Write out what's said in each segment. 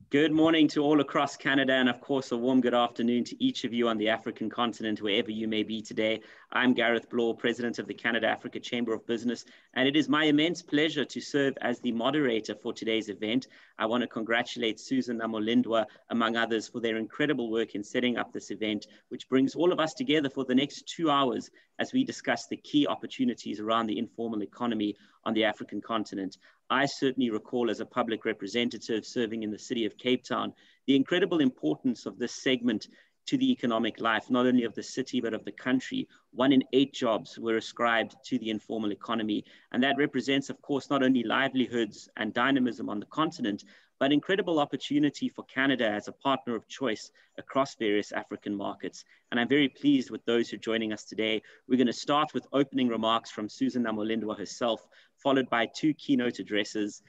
Good morning to all across Canada, and of course, a warm good afternoon to each of you on the African continent, wherever you may be today. I'm Gareth Bloor, President of the Canada-Africa Chamber of Business, and it is my immense pleasure to serve as the moderator for today's event. I want to congratulate Susan Namolindwa, among others, for their incredible work in setting up this event, which brings all of us together for the next 2 hours as we discuss the key opportunities around the informal economy on the African continent. I certainly recall as a public representative serving in the city of Cape Town, the incredible importance of this segment to the economic life, not only of the city, but of the country. 1 in 8 jobs were ascribed to the informal economy. And that represents, of course, not only livelihoods and dynamism on the continent, but incredible opportunity for Canada as a partner of choice across various African markets. And I'm very pleased with those who are joining us today. We're going to start with opening remarks from Susan Namolindwa herself, followed by 2 keynote addresses,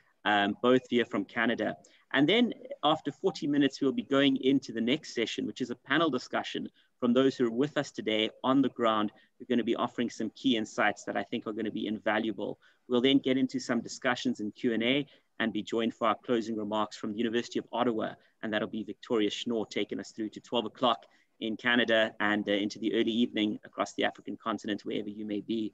both here from Canada. And then after 40 minutes, we'll be going into the next session, which is a panel discussion from those who are with us today on the ground. We're going to be offering some key insights that I think are going to be invaluable. We'll then get into some discussions and Q&A and be joined for our closing remarks from the University of Ottawa. And that'll be Victoria Schnorr taking us through to 12 o'clock in Canada and into the early evening across the African continent, wherever you may be.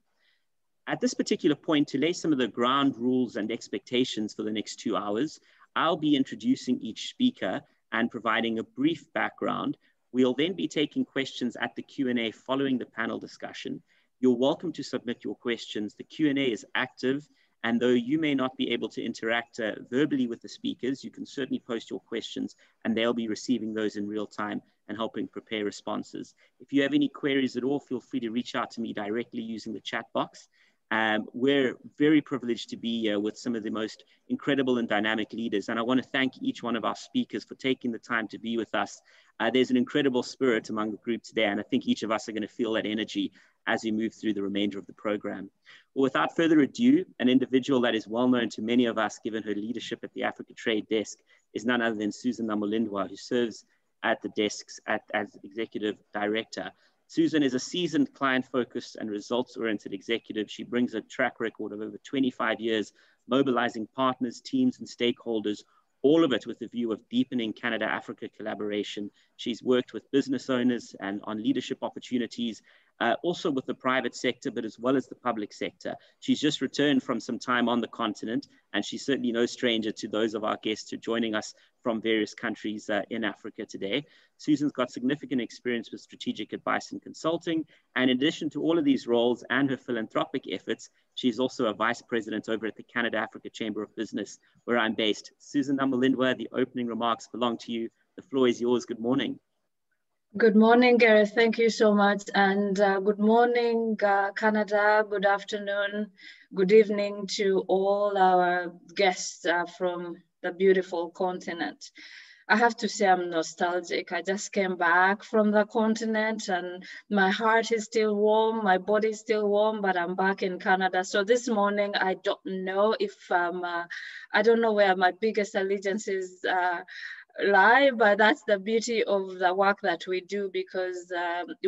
At this particular point, to lay some of the ground rules and expectations for the next 2 hours, I'll be introducing each speaker and providing a brief background. We'll then be taking questions at the Q&A following the panel discussion. You're welcome to submit your questions. The Q&A is active, and though you may not be able to interact verbally with the speakers, you can certainly post your questions and they'll be receiving those in real time and helping prepare responses. If you have any queries at all, feel free to reach out to me directly using the chat box. We're very privileged to be here with some of the most incredible and dynamic leaders. And I want to thank each one of our speakers for taking the time to be with us. There's an incredible spirit among the group today, and I think each of us are going to feel that energy as we move through the remainder of the program. Well, without further ado, an individual that is well known to many of us, given her leadership at the Africa Trade Desk, is none other than Susan Namolindwa, who serves at the desks as Executive Director. Susan is a seasoned, client-focused and results-oriented executive. She brings a track record of over 25 years, mobilizing partners, teams, and stakeholders, all of it with the view of deepening Canada-Africa collaboration. She's worked with business owners and on leadership opportunities, also with the private sector, but as well as the public sector. She's just returned from some time on the continent, and she's certainly no stranger to those of our guests who are joining us from various countries in Africa today. Susan's got significant experience with strategic advice and consulting, and in addition to all of these roles and her philanthropic efforts, she's also a vice president over at the Canada-Africa Chamber of Business, where I'm based. Susan Namolindwa, the opening remarks belong to you. The floor is yours. Good morning. Good morning, Gareth. Thank you so much. And good morning, Canada. Good afternoon. Good evening to all our guests from the beautiful continent. I have to say I'm nostalgic. I just came back from the continent and my heart is still warm, my body is still warm, but I'm back in Canada. So this morning, I don't know if I don't know where my biggest allegiances lie, but that's the beauty of the work that we do, because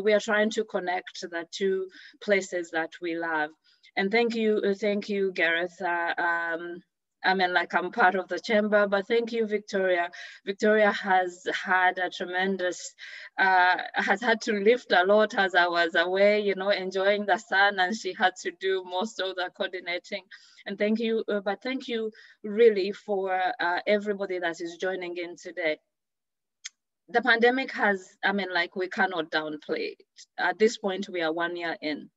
we are trying to connect the 2 places that we love. And thank you, Gareth. I mean, like, I'm part of the chamber, but thank you, Victoria. Victoria has had a tremendous, has had to lift a lot as I was away, you know, enjoying the sun, and she had to do most of the coordinating. And thank you, but thank you really for everybody that is joining in today. The pandemic has, I mean, like, we cannot downplay it. At this point, we are 1 year in.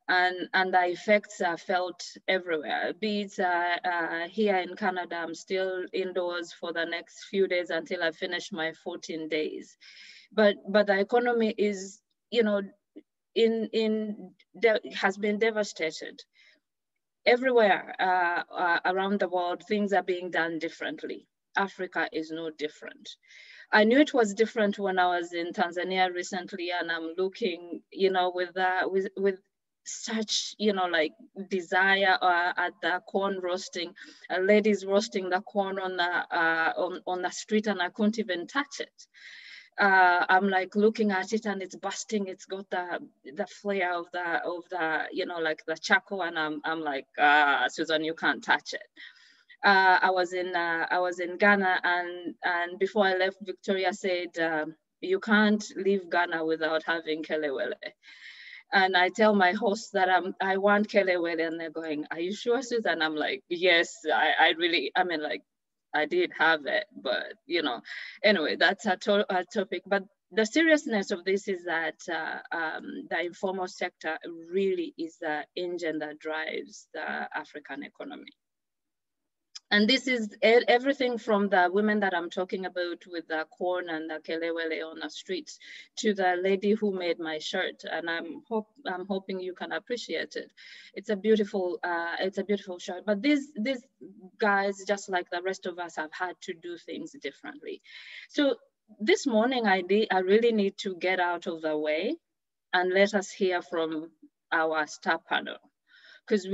And the effects are felt everywhere. Be it here in Canada, I'm still indoors for the next few days until I finish my 14 days. But the economy is, you know, has been devastated. Everywhere around the world, things are being done differently. Africa is no different. I knew it was different when I was in Tanzania recently, and I'm looking, you know, with such, you know, like, desire at the corn roasting, ladies roasting the corn on the street, and I couldn't even touch it. I'm like looking at it and it's busting. It's got the flair of the, you know, like the charcoal, and I'm like, Susan, you can't touch it. I was in Ghana, and before I left, Victoria said, you can't leave Ghana without having kelewele. And I tell my hosts that I want kelewele, and they're going, are you sure, Susan? I'm like, yes, I mean, like, I did have it, but anyway, that's a topic. But the seriousness of this is that the informal sector really is the engine that drives the African economy. And this is everything from the women that I'm talking about with the corn and the kelewele on the streets to the lady who made my shirt. And I'm hoping you can appreciate it. It's a beautiful shirt. But these guys, just like the rest of us, have had to do things differently. So this morning, I really need to get out of the way and let us hear from our star panel. Because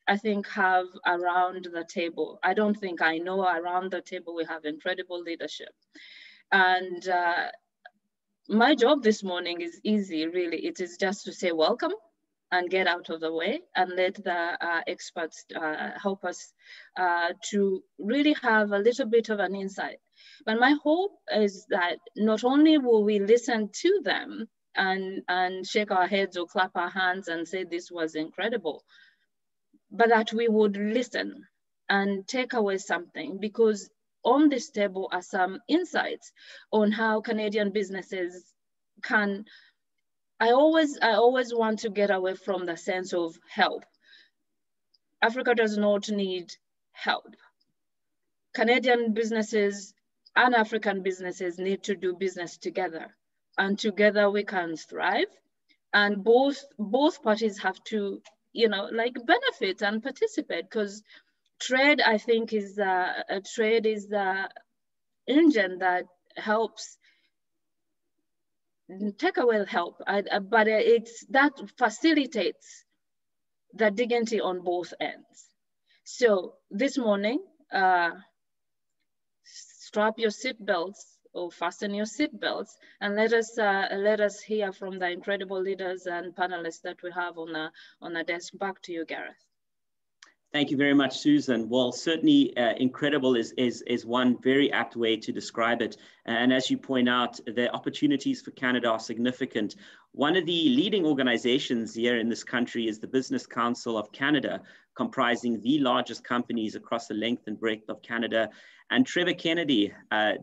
I think, have around the table, I know around the table we have incredible leadership. And my job this morning is easy, really. It is just to say welcome and get out of the way and let the experts help us to really have a little bit of an insight. But my hope is that not only will we listen to them and shake our heads or clap our hands and say this was incredible, but that we would listen and take away something, because on this table are some insights on how Canadian businesses can. I always want to get away from the sense of help. Africa does not need help. Canadian businesses and African businesses need to do business together, and together we can thrive. And both parties have to, benefit and participate, because trade, I think, is the engine that helps take away help, but it's that facilitates the dignity on both ends. So this morning, strap your seatbelts or fasten your seatbelts, and let us hear from the incredible leaders and panelists that we have on the desk. Back to you, Gareth. Thank you very much, Susan. Well, certainly incredible is one very apt way to describe it. And as you point out, the opportunities for Canada are significant. One of the leading organizations here in this country is the Business Council of Canada, comprising the largest companies across the length and breadth of Canada. And Trevor Kennedy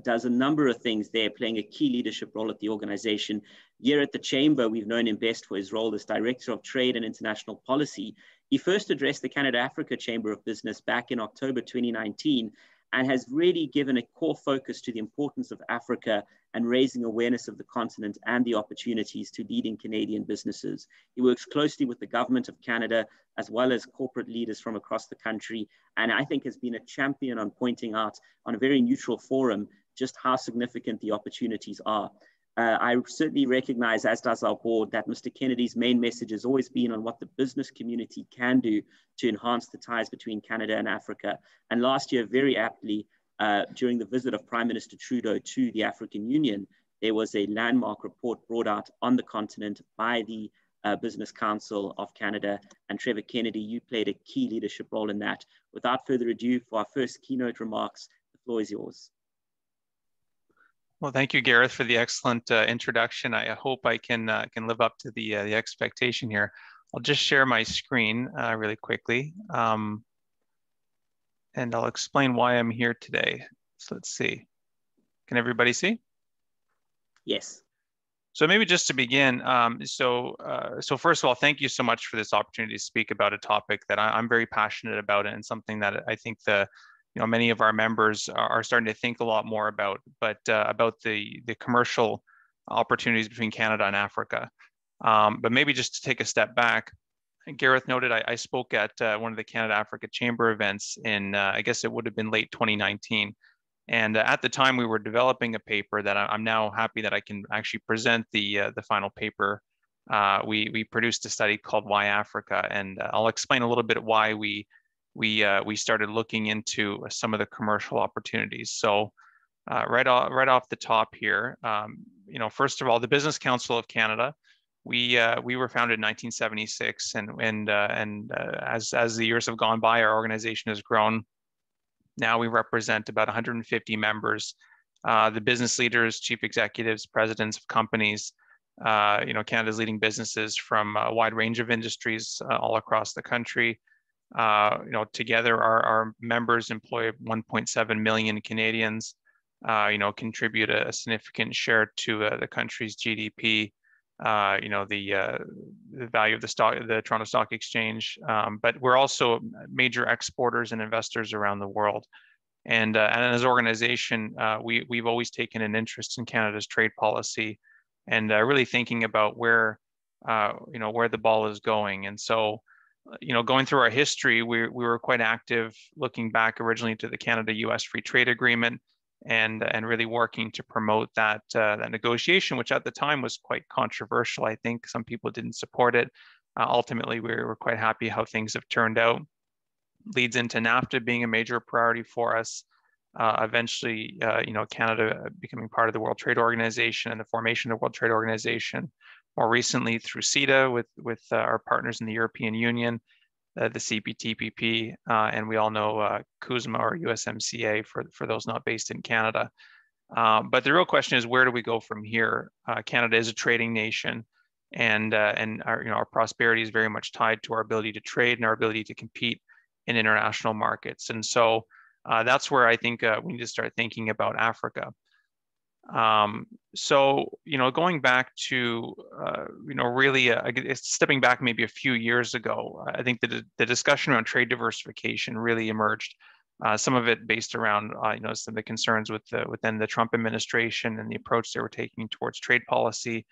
does a number of things there, playing a key leadership role at the organization. Here at the Chamber, we've known him best for his role as Director of Trade and International Policy. He first addressed the Canada-Africa Chamber of Business back in October 2019 and has really given a core focus to the importance of Africa and raising awareness of the continent and the opportunities to leading Canadian businesses. He works closely with the Government of Canada as well as corporate leaders from across the country, and I think has been a champion on pointing out on a very neutral forum just how significant the opportunities are. I certainly recognize, as does our board, that Mr. Kennedy's main message has always been on what the business community can do to enhance the ties between Canada and Africa. And last year, very aptly, during the visit of Prime Minister Trudeau to the African Union, there was a landmark report brought out on the continent by the Business Council of Canada. And Trevor Kennedy, you played a key leadership role in that. Without further ado, for our first keynote remarks, the floor is yours. Well, thank you, Gareth, for the excellent introduction. I hope I can live up to the expectation here. I'll just share my screen really quickly, and I'll explain why I'm here today. So let's see. Can everybody see? Yes. So maybe just to begin, so first of all, thank you so much for this opportunity to speak about a topic that I'm very passionate about, and something that I think many of our members are starting to think a lot more about, but about the commercial opportunities between Canada and Africa. But maybe just to take a step back, Gareth noted I spoke at one of the Canada-Africa Chamber events in, I guess it would have been late 2019. And at the time we were developing a paper that I'm now happy that I can actually present the final paper. We produced a study called Why Africa, and I'll explain a little bit why we started looking into some of the commercial opportunities. So right off the top here, first of all, the Business Council of Canada, we were founded in 1976, and as the years have gone by, our organization has grown Now we represent about 150 members, the business leaders, chief executives, presidents of companies, Canada's leading businesses from a wide range of industries all across the country. Together our members employ 1.7 million Canadians, contribute a significant share to the country's GDP, the value of the Toronto Stock Exchange, but we're also major exporters and investors around the world. And as an organization, we've always taken an interest in Canada's trade policy, and really thinking about where the ball is going. And so, going through our history, we were quite active, looking back originally to the Canada-U.S. Free Trade Agreement, and really working to promote that negotiation, which at the time was quite controversial. I think some people didn't support it. Ultimately, we were quite happy how things have turned out. Leads into NAFTA being a major priority for us. Eventually, Canada becoming part of the World Trade Organization and the formation of the World Trade Organization. More recently through CETA with our partners in the European Union, the CPTPP, and we all know CUSMA or USMCA for those not based in Canada. But the real question is, where do we go from here? Canada is a trading nation, and our prosperity is very much tied to our ability to trade and our ability to compete in international markets. And so that's where I think we need to start thinking about Africa. Going back to, really stepping back maybe a few years ago, I think the discussion around trade diversification really emerged. Some of it based around, some of the concerns within the Trump administration and the approach they were taking towards trade policy,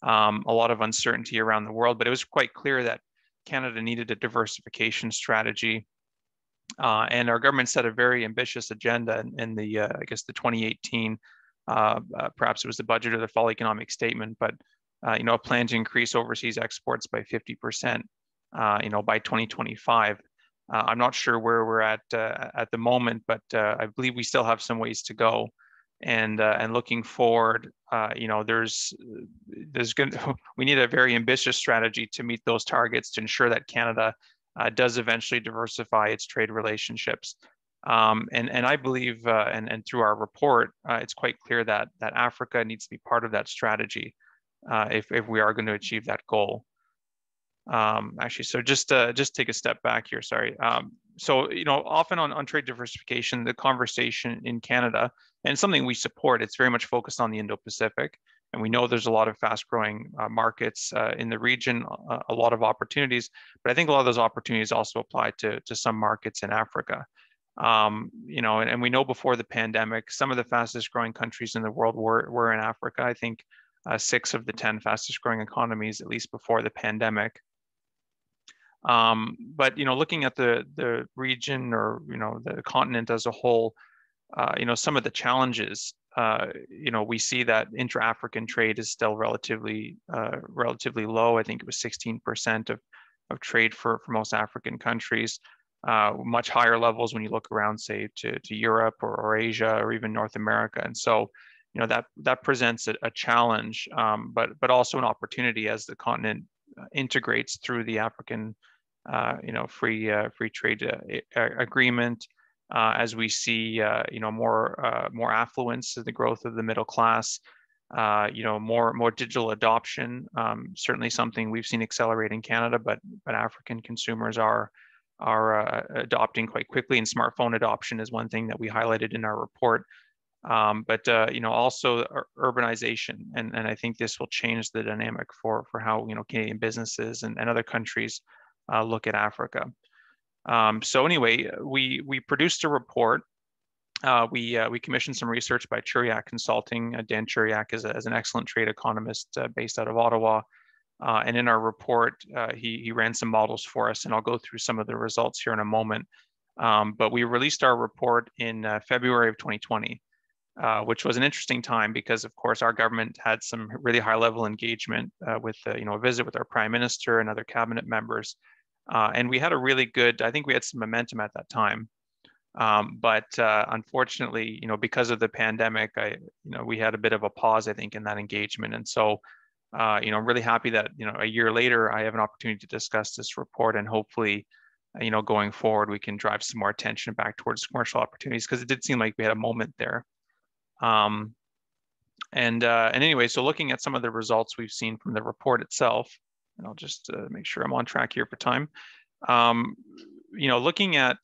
a lot of uncertainty around the world, but it was quite clear that Canada needed a diversification strategy. And our government set a very ambitious agenda in the 2018, perhaps it was the budget or the fall economic statement, but a plan to increase overseas exports by 50%, by 2025. I'm not sure where we're at the moment, but I believe we still have some ways to go. And looking forward, we need a very ambitious strategy to meet those targets to ensure that Canada does eventually diversify its trade relationships. And I believe, and through our report, it's quite clear that Africa needs to be part of that strategy if we are going to achieve that goal. So just take a step back here, sorry. Often on trade diversification, the conversation in Canada, and something we support, it's very much focused on the Indo-Pacific. And we know there's a lot of fast-growing markets in the region, a lot of opportunities, but I think a lot of those opportunities also apply to some markets in Africa. And we know before the pandemic, some of the fastest-growing countries in the world were in Africa. I think 6 of the 10 fastest-growing economies, at least before the pandemic. But looking at the region or the continent as a whole, some of the challenges. We see that intra-African trade is still relatively low. I think it was 16% of trade for most African countries. Much higher levels when you look around, say, to Europe or Asia or even North America. And so, that presents a challenge, but also an opportunity as the continent integrates through the African, free trade agreement. As we see, more affluence, the growth of the middle class, more digital adoption. Certainly something we've seen accelerate in Canada, but African consumers are adopting quite quickly, and smartphone adoption is one thing that we highlighted in our report. But also urbanization, and I think this will change the dynamic for how Canadian businesses and other countries look at Africa. So anyway, we produced a report. We commissioned some research by Churiak Consulting. Dan Churiak is an excellent trade economist based out of Ottawa. And in our report, he ran some models for us, and I'll go through some of the results here in a moment. But we released our report in February of 2020, which was an interesting time because, of course, our government had some really high-level engagement with a visit with our Prime Minister and other cabinet members. And we had a really good, I think we had some momentum at that time. But unfortunately, because of the pandemic, we had a bit of a pause, I think, in that engagement. And so, I'm really happy that, a year later, I have an opportunity to discuss this report and hopefully, going forward, we can drive some more attention back towards commercial opportunities, because it did seem like we had a moment there. And anyway, so looking at some of the results we've seen from the report itself, and I'll just make sure I'm on track here for time. Looking at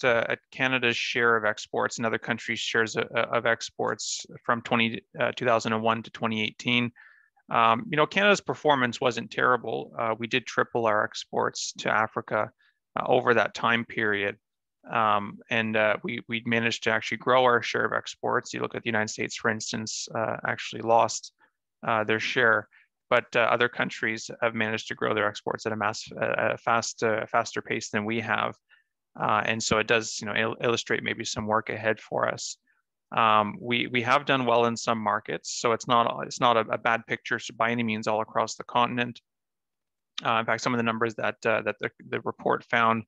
Canada's share of exports and other countries' shares of exports from 2001 to 2018, Canada's performance wasn't terrible. We did triple our exports to Africa over that time period. We managed to actually grow our share of exports. You look at the United States, for instance, actually lost their share, but other countries have managed to grow their exports at a faster pace than we have. And so it does, illustrate maybe some work ahead for us. We have done well in some markets, so it's not a bad picture by any means all across the continent. In fact, some of the numbers that the report found,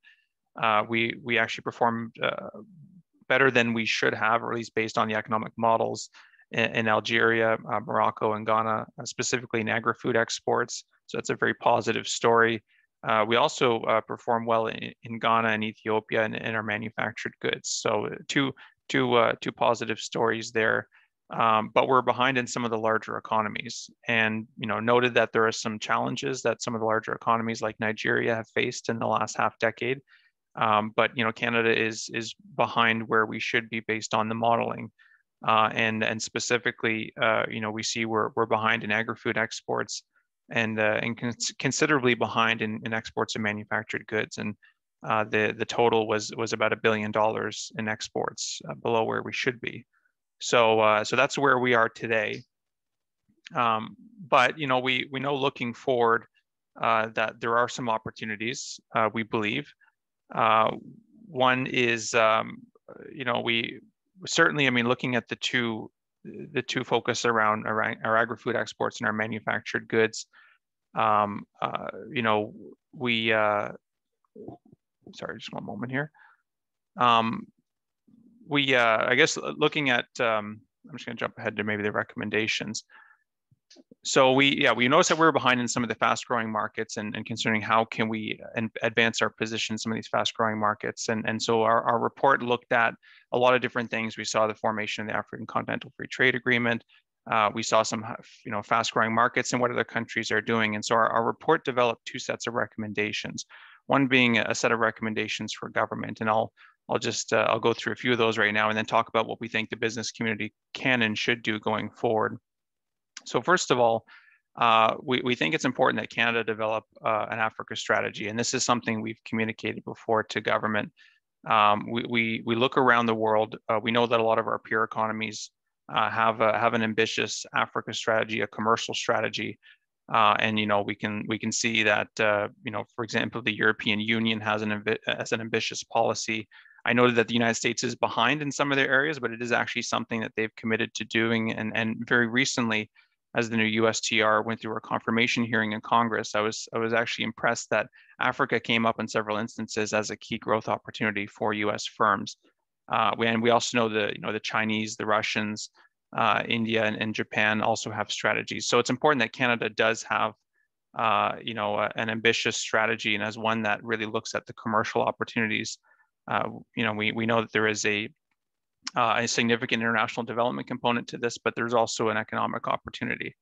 we actually performed better than we should have, or at least based on the economic models in Algeria, Morocco, and Ghana, specifically in agri-food exports. So that's a very positive story. We also perform well in Ghana and Ethiopia in our manufactured goods. So two positive stories there. But we're behind in some of the larger economies, and noted that there are some challenges that some of the larger economies like Nigeria have faced in the last half decade. But Canada is behind where we should be based on the modeling, and specifically, we see we're behind in agri-food exports, and considerably behind in exports of manufactured goods, and the total was about $1 billion in exports, below where we should be. So that's where we are today. But we know looking forward that there are some opportunities, we believe. One is, we certainly, looking at the two focus around our agri-food exports and our manufactured goods, sorry, just one moment here. I guess looking at, I'm just going to jump ahead to maybe the recommendations. So we noticed that we're behind in some of the fast-growing markets, and concerning how can we advance our position in some of these fast-growing markets. And so our report looked at a lot of different things. We saw the formation of the African Continental Free Trade Agreement. We saw some fast-growing markets and what other countries are doing. And so our report developed two sets of recommendations. One being a set of recommendations for government, and I'll go through a few of those right now, and then talk about what we think the business community can and should do going forward. So first of all, we think it's important that Canada develop an Africa strategy, and this is something we've communicated before to government. We look around the world. We know that a lot of our peer economies have an ambitious Africa strategy, a commercial strategy, and we can see that for example, the European Union has an ambitious policy. I noted that the United States is behind in some of their areas, but it is actually something that they've committed to doing. And very recently, as the new USTR went through a confirmation hearing in Congress, I was actually impressed that Africa came up in several instances as a key growth opportunity for U.S. firms. And we also know the Chinese, the Russians, India, and Japan also have strategies. So it's important that Canada does have an ambitious strategy, and as one that really looks at the commercial opportunities. We know that there is a significant international development component to this, but there's also an economic opportunity.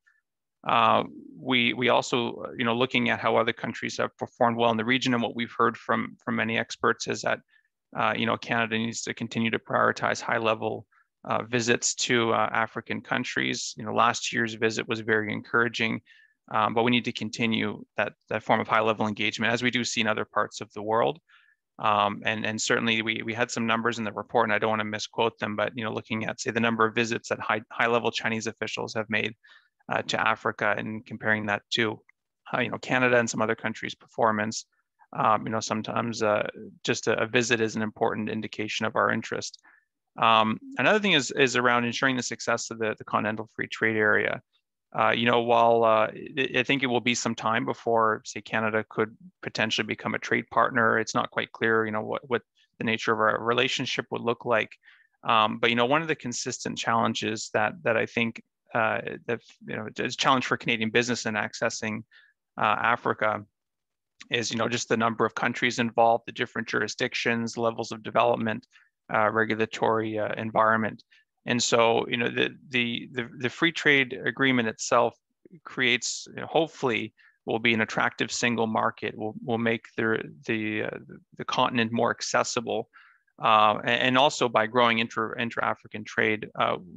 We also, looking at how other countries have performed well in the region, and what we've heard from many experts is that, Canada needs to continue to prioritize high-level visits to African countries. Last year's visit was very encouraging, but we need to continue that form of high-level engagement, as we do see in other parts of the world. And certainly we had some numbers in the report, and I don't want to misquote them, but looking at, say, the number of visits that high-level Chinese officials have made to Africa, and comparing that to Canada and some other countries' performance, sometimes just a visit is an important indication of our interest. Another thing is around ensuring the success of the Continental Free Trade Area. While I think it will be some time before, say, Canada could potentially become a trade partner, it's not quite clear, what the nature of our relationship would look like. But one of the consistent challenges that I think is a challenge for Canadian business in accessing Africa is, just the number of countries involved, the different jurisdictions, levels of development, regulatory environment. And so, the free trade agreement itself creates, hopefully, will be an attractive single market. Will make the continent more accessible, and also by growing intra-African trade,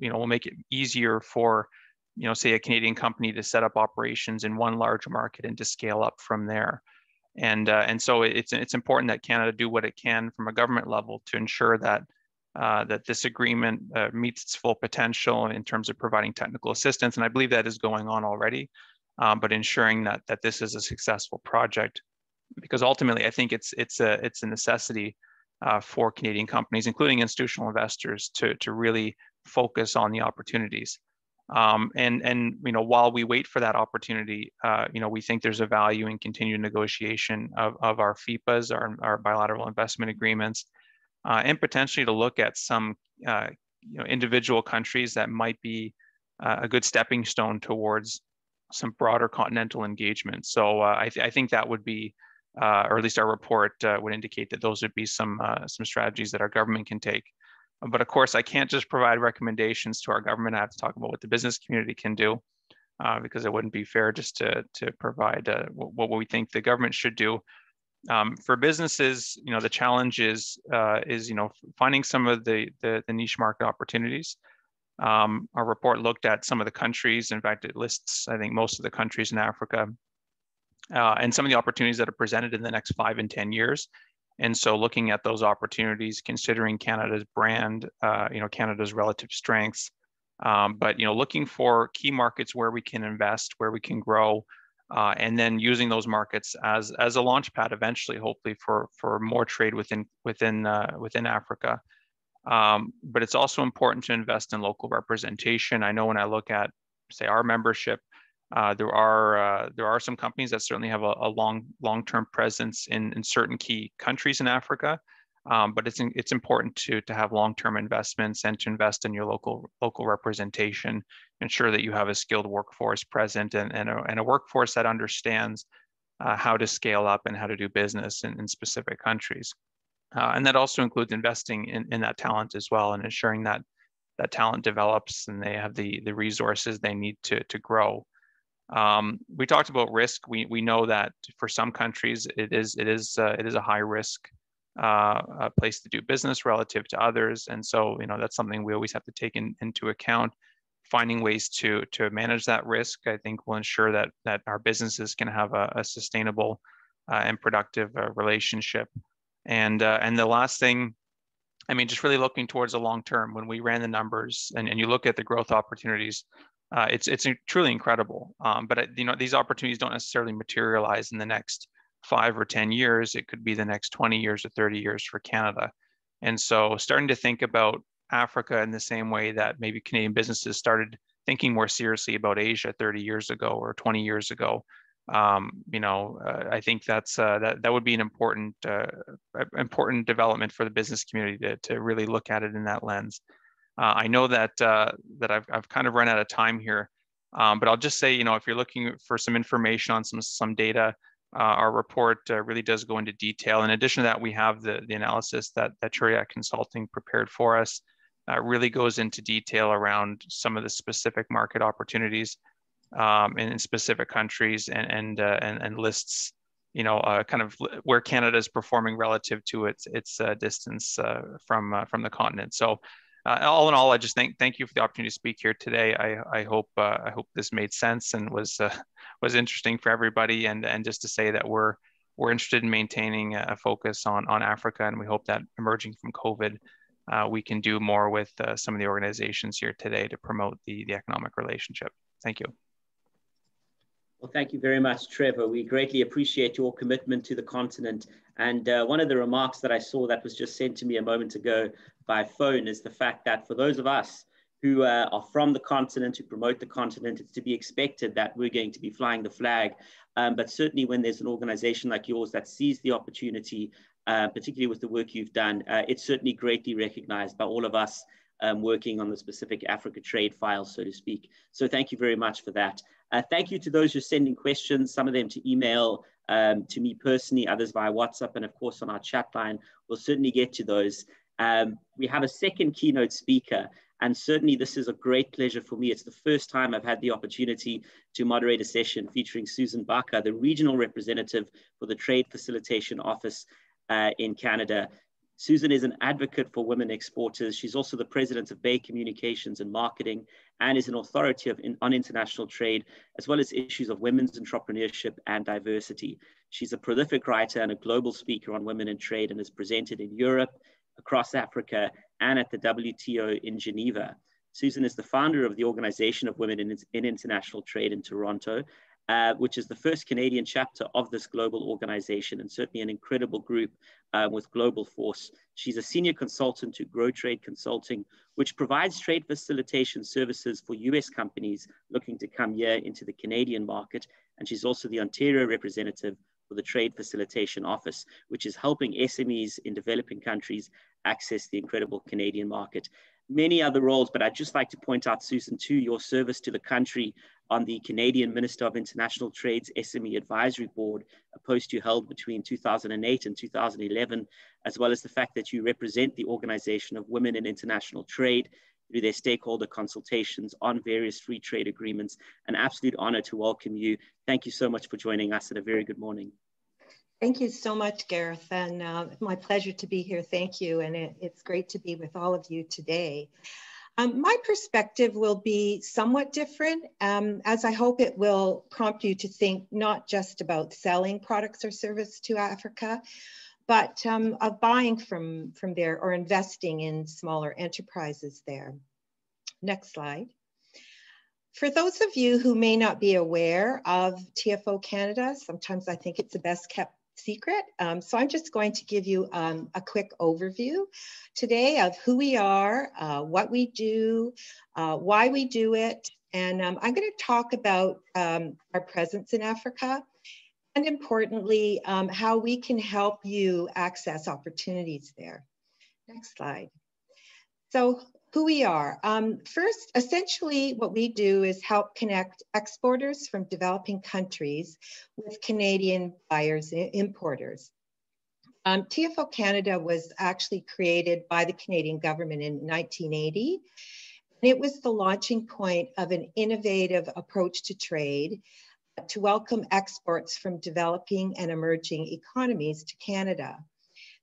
will make it easier for, say a Canadian company to set up operations in one large market and to scale up from there. And so it's important that Canada do what it can from a government level to ensure that that this agreement meets its full potential in terms of providing technical assistance. And I believe that is going on already, but ensuring that this is a successful project, because ultimately I think it's a necessity for Canadian companies, including institutional investors, to really focus on the opportunities. And while we wait for that opportunity, we think there's a value in continued negotiation of our FIPAs, our bilateral investment agreements, and potentially to look at some individual countries that might be a good stepping stone towards some broader continental engagement. So I think that would be, or at least our report would indicate that those would be some strategies that our government can take. But of course, I can't just provide recommendations to our government. I have to talk about what the business community can do, because it wouldn't be fair just to provide what we think the government should do. For businesses, the challenge is finding some of the niche market opportunities. Our report looked at some of the countries. In fact, it lists, I think, most of the countries in Africa, and some of the opportunities that are presented in the next 5 and 10 years. And so looking at those opportunities, considering Canada's brand, Canada's relative strengths, but looking for key markets where we can invest, where we can grow, and then using those markets as a launch pad eventually, hopefully for more trade within Africa. But it's also important to invest in local representation. I know when I look at, say, our membership, there are some companies that certainly have a long-term presence in certain key countries in Africa, but it's important to have long-term investments and to invest in your local representation. Ensure that you have a skilled workforce present and a workforce that understands how to scale up and how to do business in specific countries. And that also includes investing in that talent as well, and ensuring that talent develops and they have the resources they need to grow. We talked about risk. We know that for some countries it is a high risk place to do business relative to others, and so that's something we always have to take into account. Finding ways to manage that risk, I think, will ensure that our businesses can have a sustainable and productive relationship. And the last thing, just really looking towards the long term. When we ran the numbers and you look at the growth opportunities, it's truly incredible. But these opportunities don't necessarily materialize in the next 5 or 10 years. It could be the next 20 years or 30 years for Canada. And so starting to think about Africa in the same way that maybe Canadian businesses started thinking more seriously about Asia 30 years ago or 20 years ago, I think that would be an important development for the business community to really look at it in that lens. I know that I've kind of run out of time here, but I'll just say, if you're looking for some information on some data, our report really does go into detail. In addition to that, we have the analysis that Churiak Consulting prepared for us. Really goes into detail around some of the specific market opportunities in specific countries, and lists, kind of where Canada is performing relative to its distance from the continent. So all in all, I just thank you for the opportunity to speak here today. I hope this made sense and was interesting for everybody, and just to say that we're interested in maintaining a focus on Africa, and we hope that emerging from COVID, we can do more with some of the organizations here today to promote the economic relationship. Thank you. Well, thank you very much, Trevor. We greatly appreciate your commitment to the continent. And one of the remarks that I saw that was just sent to me a moment ago by phone is the fact that for those of us who are from the continent, who promote the continent, it's to be expected that we're going to be flying the flag. But certainly when there's an organization like yours that sees the opportunity, particularly with the work you've done, it's certainly greatly recognized by all of us working on the specific Africa trade file, so to speak. So thank you very much for that. Thank you to those who are sending questions, some of them to email, to me personally, others via WhatsApp, and of course on our chat line. We'll certainly get to those. We have a second keynote speaker, and certainly this is a great pleasure for me. It's the first time I've had the opportunity to moderate a session featuring Susan Bakker, the regional representative for the Trade Facilitation Office in Canada. Susan is an advocate for women exporters. She's also the president of Bay Communications and Marketing, and is an authority on international trade, as well as issues of women's entrepreneurship and diversity. She's a prolific writer and a global speaker on women in trade, and is presented in Europe, across Africa, and at the WTO in Geneva. Susan is the founder of the Organization of Women in International Trade in Toronto, which is the first Canadian chapter of this global organization, and certainly an incredible group with global force. She's a senior consultant to Grow Trade Consulting, which provides trade facilitation services for US companies looking to come here into the Canadian market. And she's also the Ontario representative for the Trade Facilitation Office, which is helping SMEs in developing countries access the incredible Canadian market. Many other roles, but I'd just like to point out, Susan, too, your service to the country on the Canadian Minister of International Trade's SME Advisory Board, a post you held between 2008 and 2011, as well as the fact that you represent the Organization of Women in International Trade through their stakeholder consultations on various free trade agreements. An absolute honor to welcome you. Thank you so much for joining us, and a very good morning. Thank you so much, Gareth, and my pleasure to be here. Thank you, and it's great to be with all of you today. My perspective will be somewhat different, as I hope it will prompt you to think not just about selling products or services to Africa, but of buying from there or investing in smaller enterprises there. Next slide. For those of you who may not be aware of TFO Canada, sometimes I think it's the best kept secret. So I'm just going to give you a quick overview today of who we are, what we do, why we do it. And I'm going to talk about our presence in Africa, and importantly, how we can help you access opportunities there. Next slide. So who we are. First, essentially what we do is help connect exporters from developing countries with Canadian buyers and importers. TFO Canada was actually created by the Canadian government in 1980. And it was the launching point of an innovative approach to trade to welcome exports from developing and emerging economies to Canada.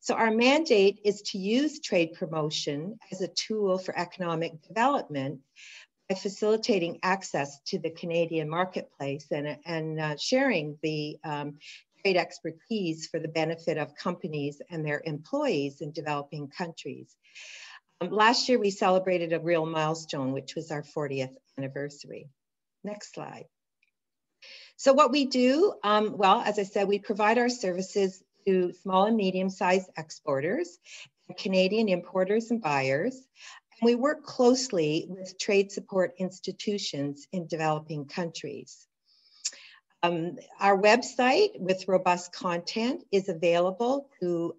So our mandate is to use trade promotion as a tool for economic development by facilitating access to the Canadian marketplace and sharing the trade expertise for the benefit of companies and their employees in developing countries. Last year, we celebrated a real milestone, which was our 40th anniversary. Next slide. So what we do, well, as I said, we provide our services to small and medium-sized exporters, Canadian importers and buyers, and we work closely with trade support institutions in developing countries. Our website with robust content is available to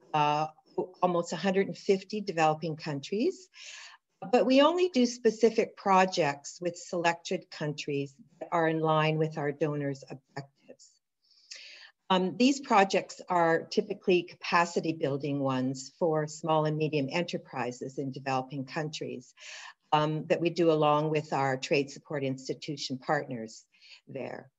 almost 150 developing countries, but we only do specific projects with selected countries that are in line with our donors' objectives. These projects are typically capacity building ones for small and medium enterprises in developing countries that we do along with our trade support institution partners there.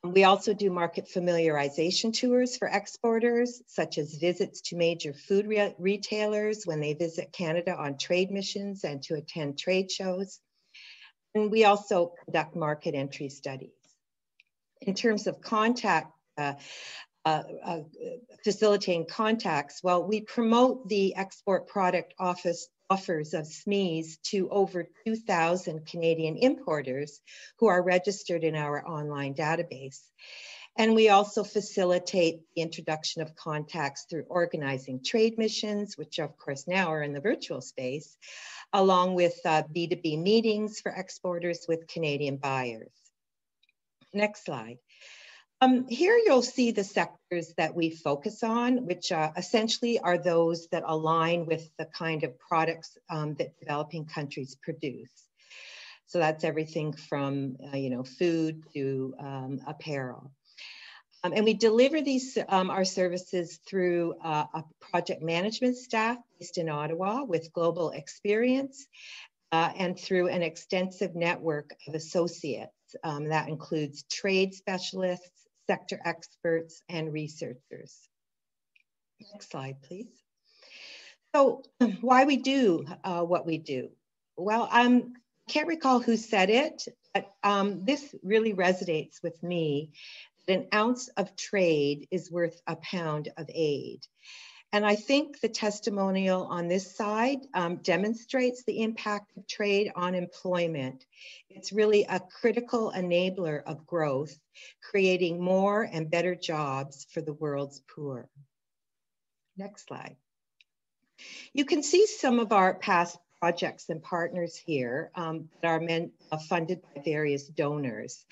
We also do market familiarization tours for exporters, such as visits to major food retailers when they visit Canada on trade missions and to attend trade shows. And we also conduct market entry studies. In terms of facilitating contacts, well, we promote the export product offers of Smes to over 2,000 Canadian importers who are registered in our online database. And we also facilitate the introduction of contacts through organizing trade missions, which of course now are in the virtual space, along with B2B meetings for exporters with Canadian buyers. Next slide. Here you'll see the sectors that we focus on, which essentially are those that align with the kind of products that developing countries produce. So that's everything from food to apparel. And we deliver these our services through a project management staff based in Ottawa with global experience and through an extensive network of associates. That includes trade specialists, sector experts, and researchers. Next slide, please. So why we do what we do? Well, I can't recall who said it, but this really resonates with me. An ounce of trade is worth a pound of aid. And I think the testimonial on this side demonstrates the impact of trade on employment. It's really a critical enabler of growth, creating more and better jobs for the world's poor. Next slide. You can see some of our past projects and partners here that are funded by various donors,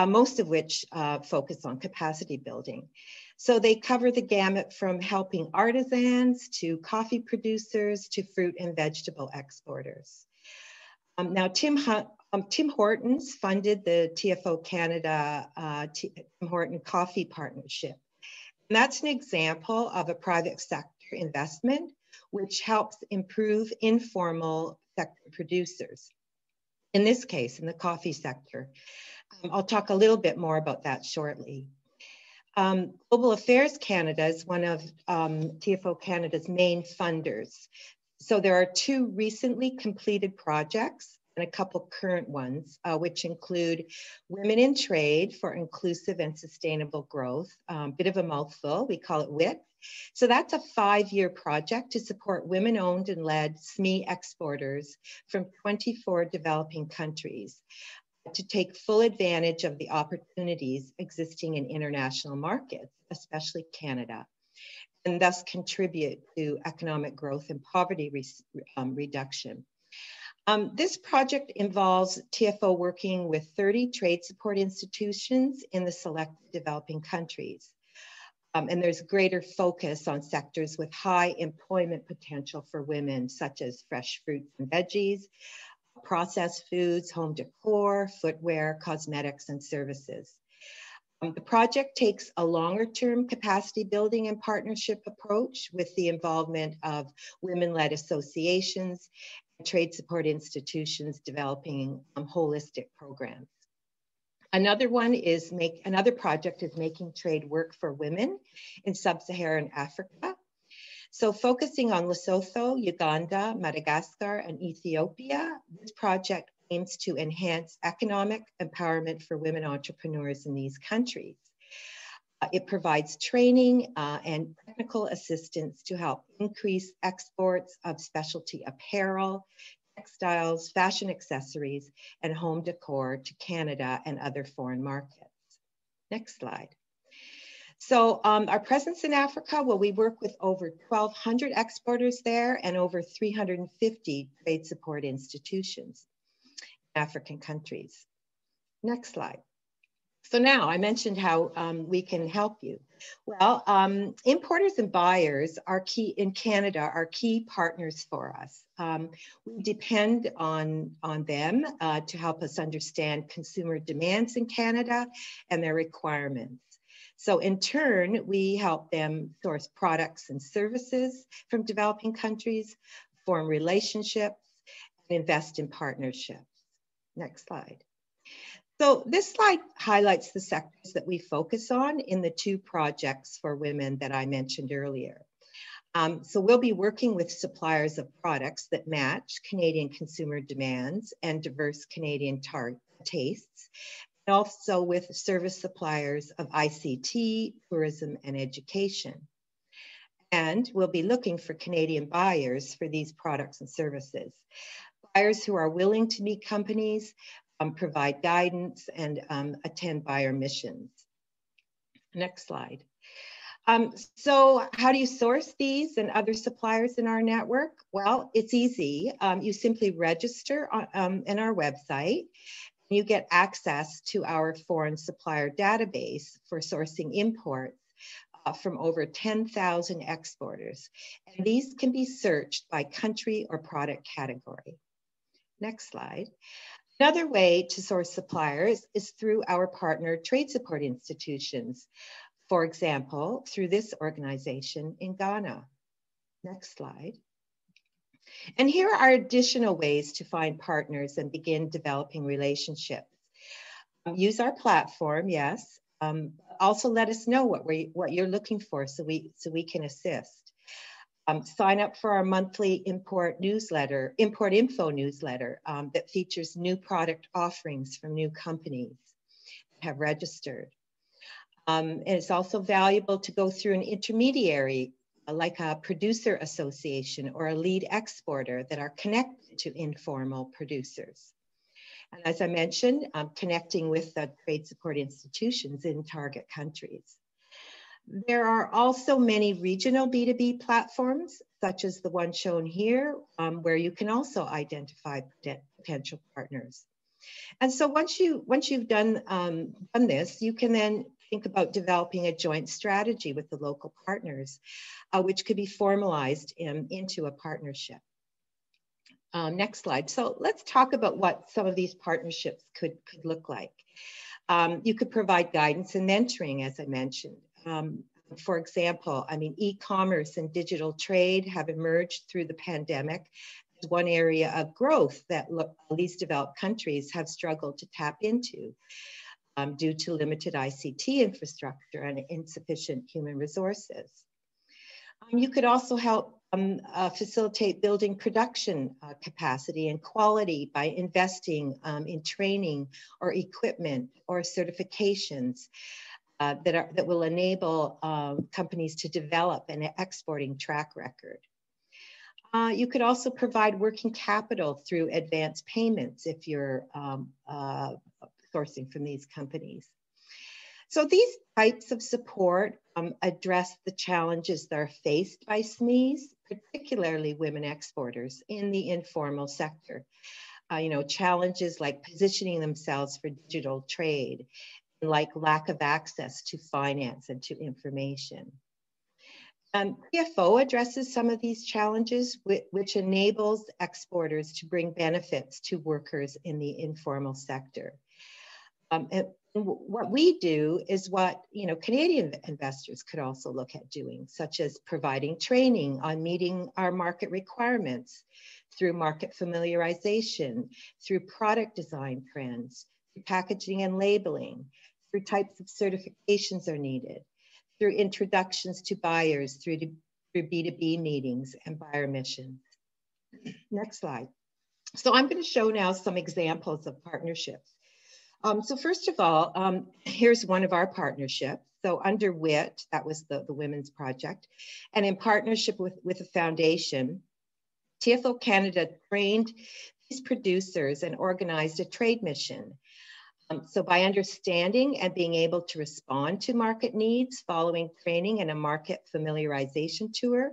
most of which focus on capacity building. So they cover the gamut from helping artisans to coffee producers to fruit and vegetable exporters. Now, Tim Hortons funded the TFO Canada Tim Horton Coffee Partnership. And that's an example of a private sector investment which helps improve informal sector producers. In this case, in the coffee sector. I'll talk a little bit more about that shortly. Global Affairs Canada is one of TFO Canada's main funders. So there are 2 recently completed projects and a couple current ones, which include Women in Trade for Inclusive and Sustainable Growth. Bit of a mouthful, we call it WIT. So that's a 5-year project to support women-owned and led Smes exporters from 24 developing countries to take full advantage of the opportunities existing in international markets, especially Canada, and thus contribute to economic growth and poverty reduction. This project involves TFO working with 30 trade support institutions in the selected developing countries. And there's greater focus on sectors with high employment potential for women, such as fresh fruits and veggies, processed foods, home decor, footwear, cosmetics, and services. The project takes a longer-term capacity building and partnership approach with the involvement of women-led associations and trade support institutions developing holistic programs. Another project is making trade work for women in sub-Saharan Africa. So focusing on Lesotho, Uganda, Madagascar, and Ethiopia, this project aims to enhance economic empowerment for women entrepreneurs in these countries. It provides training and technical assistance to help increase exports of specialty apparel, textiles, fashion accessories, and home decor to Canada and other foreign markets. Next slide. So our presence in Africa, well, we work with over 1,200 exporters there and over 350 trade support institutions in African countries. Next slide. So now I mentioned how we can help you. Well, importers and buyers are key in Canada, are key partners for us. We depend on them to help us understand consumer demands in Canada and their requirements. So in turn, we help them source products and services from developing countries, form relationships, and invest in partnerships. Next slide. So this slide highlights the sectors that we focus on in the 2 projects for women that I mentioned earlier. So we'll be working with suppliers of products that match Canadian consumer demands and diverse Canadian tastes, and also with service suppliers of ICT, tourism, and education. And we'll be looking for Canadian buyers for these products and services. Buyers who are willing to meet companies, provide guidance, and attend buyer missions. Next slide. So how do you source these and other suppliers in our network? Well, it's easy. You simply register in our website. You get access to our foreign supplier database for sourcing imports from over 10,000 exporters. And these can be searched by country or product category. Next slide. Another way to source suppliers is through our partner trade support institutions. For example, through this organization in Ghana. Next slide. And here are additional ways to find partners and begin developing relationships. Use our platform, yes. Also let us know what you're looking for so we can assist. Sign up for our monthly import info newsletter that features new product offerings from new companies that have registered. And it's also valuable to go through an intermediary like a producer association or a lead exporter that are connected to informal producers. And as I mentioned, connecting with the trade support institutions in target countries. There are also many regional B2B platforms, such as the one shown here, where you can also identify potential partners. And so once you've done this, you can then think about developing a joint strategy with the local partners, which could be formalized into a partnership. Next slide. So let's talk about what some of these partnerships could look like. You could provide guidance and mentoring, as I mentioned. For example, I mean, e-commerce and digital trade have emerged through the pandemic as one area of growth that least developed countries have struggled to tap into due to limited ICT infrastructure and insufficient human resources. You could also help facilitate building production capacity and quality by investing in training or equipment or certifications that will enable companies to develop an exporting track record. You could also provide working capital through advance payments if you're sourcing from these companies. So these types of support address the challenges that are faced by Smes, particularly women exporters in the informal sector. Challenges like positioning themselves for digital trade, like lack of access to finance and to information. PFO addresses some of these challenges, which enables exporters to bring benefits to workers in the informal sector. And what we do is what Canadian investors could also look at doing, such as providing training on meeting our market requirements through market familiarization, through product design trends, through packaging and labeling, through types of certifications are needed, through introductions to buyers, through B2B meetings and buyer missions. Next slide. So I'm going to show now some examples of partnerships. So first of all, here's one of our partnerships. So under WIT, that was the Women's Project, and in partnership with a foundation, TFO Canada trained these producers and organized a trade mission. So by understanding and being able to respond to market needs following training and a market familiarization tour,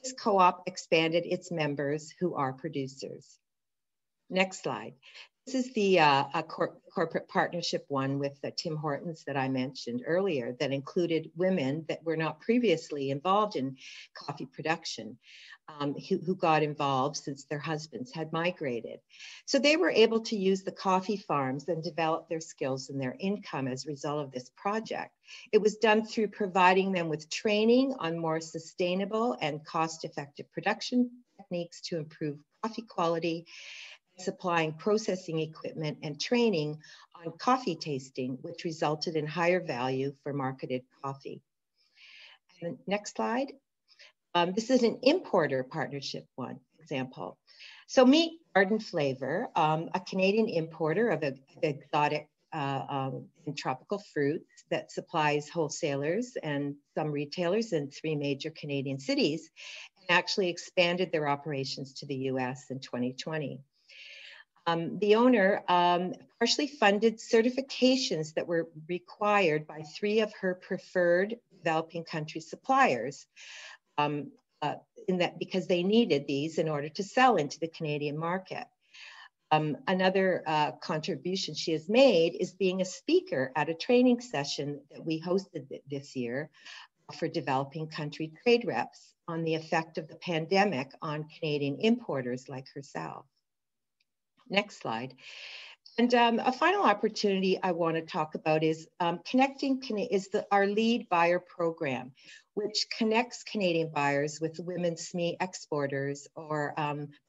this co-op expanded its members who are producers. Next slide. This is the corporate partnership one with Tim Hortons that I mentioned earlier that included women that were not previously involved in coffee production, who got involved since their husbands had migrated. So they were able to use the coffee farms and develop their skills and their income as a result of this project. It was done through providing them with training on more sustainable and cost-effective production techniques to improve coffee quality, supplying processing equipment and training on coffee tasting, which resulted in higher value for marketed coffee. And next slide. This is an importer partnership one example. So Meet Garden Flavor, a Canadian importer of exotic and tropical fruits that supplies wholesalers and some retailers in 3 major Canadian cities, and actually expanded their operations to the US in 2020. The owner partially funded certifications that were required by 3 of her preferred developing country suppliers because they needed these in order to sell into the Canadian market. Another contribution she has made is being a speaker at a training session that we hosted this year for developing country trade reps on the effect of the pandemic on Canadian importers like herself. Next slide. And a final opportunity I want to talk about is our lead buyer program, which connects Canadian buyers with women SME exporters or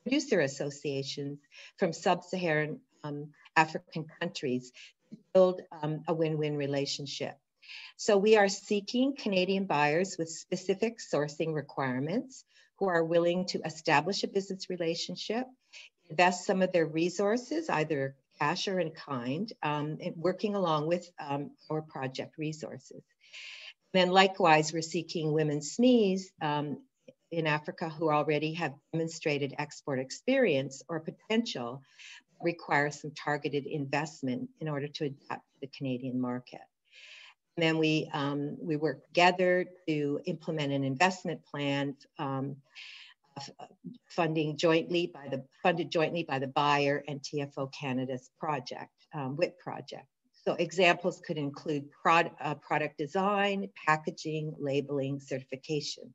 producer associations from sub-Saharan African countries to build a win-win relationship. So we are seeking Canadian buyers with specific sourcing requirements who are willing to establish a business relationship, invest some of their resources, either cash or in kind, and working along with our project resources. Then likewise, we're seeking women SMEs in Africa who already have demonstrated export experience or potential, require some targeted investment in order to adapt to the Canadian market. And then we work together to implement an investment plan funded jointly by the buyer and TFO Canada's project, WIP project. So examples could include product design, packaging, labeling, certification.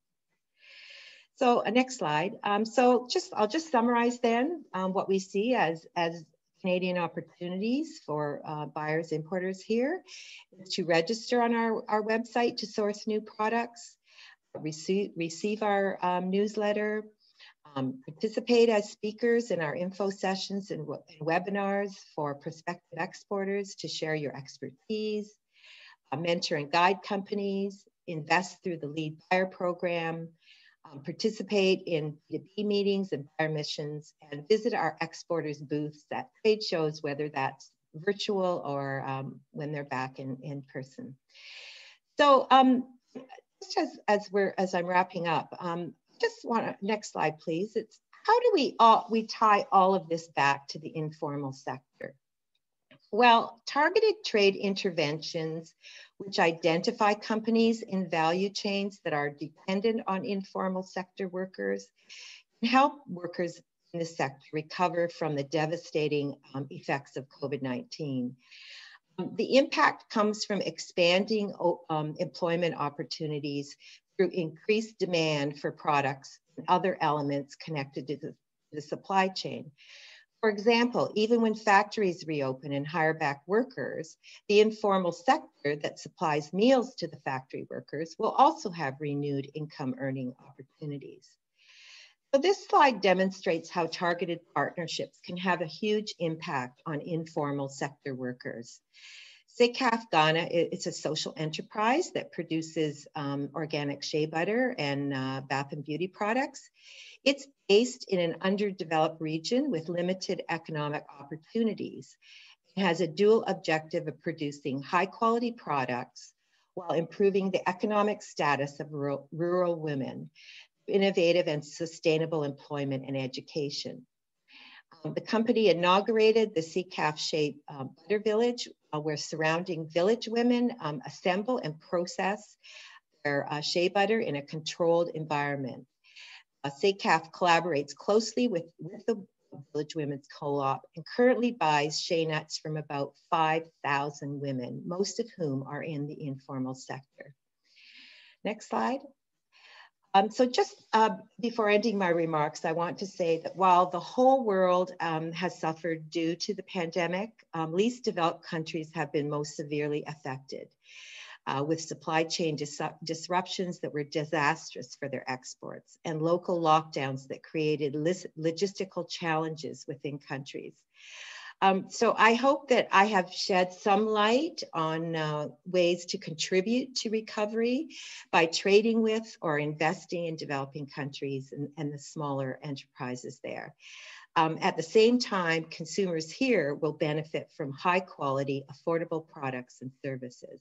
So next slide. I'll just summarize then what we see as Canadian opportunities for buyers, importers here is to register on our website to source new products, receive our newsletter, participate as speakers in our info sessions and webinars for prospective exporters to share your expertise, mentor and guide companies, invest through the lead buyer program, participate in B2B meetings and buyer missions, and visit our exporters booths at trade shows, whether that's virtual or when they're back in person. So just as I'm wrapping up, just want to, next slide, please. It's how do we tie all of this back to the informal sector? Well, targeted trade interventions, which identify companies in value chains that are dependent on informal sector workers, can help workers in the sector recover from the devastating effects of COVID-19. The impact comes from expanding employment opportunities through increased demand for products and other elements connected to the supply chain. For example, even when factories reopen and hire back workers, the informal sector that supplies meals to the factory workers will also have renewed income earning opportunities. So this slide demonstrates how targeted partnerships can have a huge impact on informal sector workers. SECAF Ghana, it's a social enterprise that produces organic shea butter and bath and beauty products. It's based in an underdeveloped region with limited economic opportunities. It has a dual objective of producing high quality products while improving the economic status of rural women, innovative and sustainable employment and education. The company inaugurated the SECAF Shea Butter Village, where surrounding village women assemble and process their shea butter in a controlled environment. SECAF collaborates closely with the Village Women's Co-op and currently buys shea nuts from about 5,000 women, most of whom are in the informal sector. Next slide. So just before ending my remarks, I want to say that while the whole world has suffered due to the pandemic, least developed countries have been most severely affected with supply chain disruptions that were disastrous for their exports and local lockdowns that created logistical challenges within countries. So I hope that I have shed some light on ways to contribute to recovery by trading with or investing in developing countries and the smaller enterprises there. At the same time, consumers here will benefit from high quality, affordable products and services.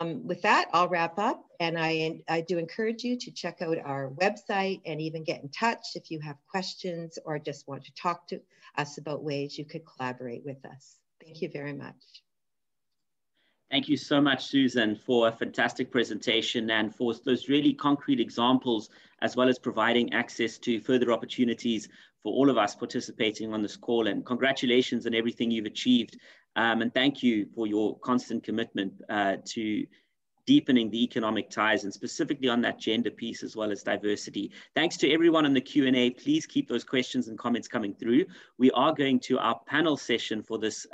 With that, I'll wrap up, and I do encourage you to check out our website and even get in touch if you have questions or just want to talk to us about ways you could collaborate with us. Thank you very much. Thank you so much, Susan, for a fantastic presentation and for those really concrete examples, as well as providing access to further opportunities for all of us participating on this call. And congratulations on everything you've achieved. And thank you for your constant commitment to deepening the economic ties, and specifically on that gender piece as well as diversity. Thanks to everyone in the Q&A. Please keep those questions and comments coming through. We are going to our panel session for this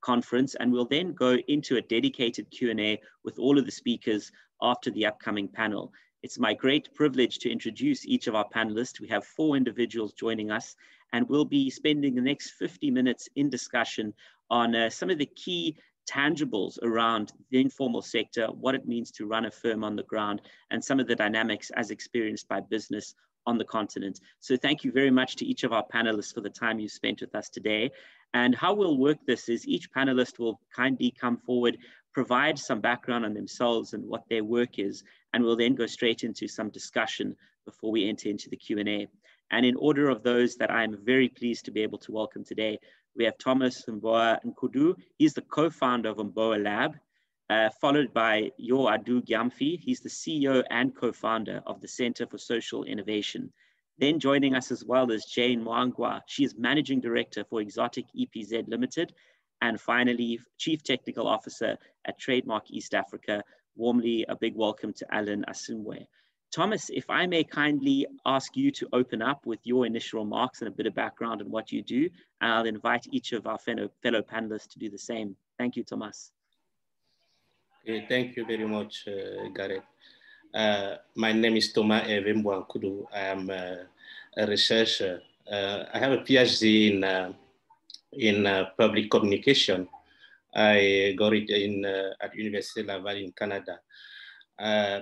conference, and we'll then go into a dedicated Q&A with all of the speakers after the upcoming panel. It's my great privilege to introduce each of our panelists. We have 4 individuals joining us, and we'll be spending the next 50 minutes in discussion on some of the key tangibles around the informal sector, what it means to run a firm on the ground, and some of the dynamics as experienced by business on the continent. So thank you very much to each of our panelists for the time you spent with us today. And how we'll work this is each panelist will kindly come forward, provide some background on themselves and what their work is, and we'll then go straight into some discussion before we enter into the Q&A. And in order of those that I'm very pleased to be able to welcome today, we have Thomas Mboa Nkudu. He's the co-founder of Mboa Lab, followed by Yo Adu Gyamfi. He's the CEO and co-founder of the Center for Social Innovation. Then joining us as well is Jane Mwangwa. She is Managing Director for Exotic EPZ Limited. And finally, Chief Technical Officer at Trademark East Africa. Warmly a big welcome to Alan Asumwe. Thomas, if I may kindly ask you to open up with your initial remarks and a bit of background on what you do, and I'll invite each of our fellow panelists to do the same. Thank you, Thomas. Okay, thank you very much, Gareth. My name is Thomas Mboa Nkudu. I am a researcher. I have a PhD in public communication. I got it at University Laval in Canada.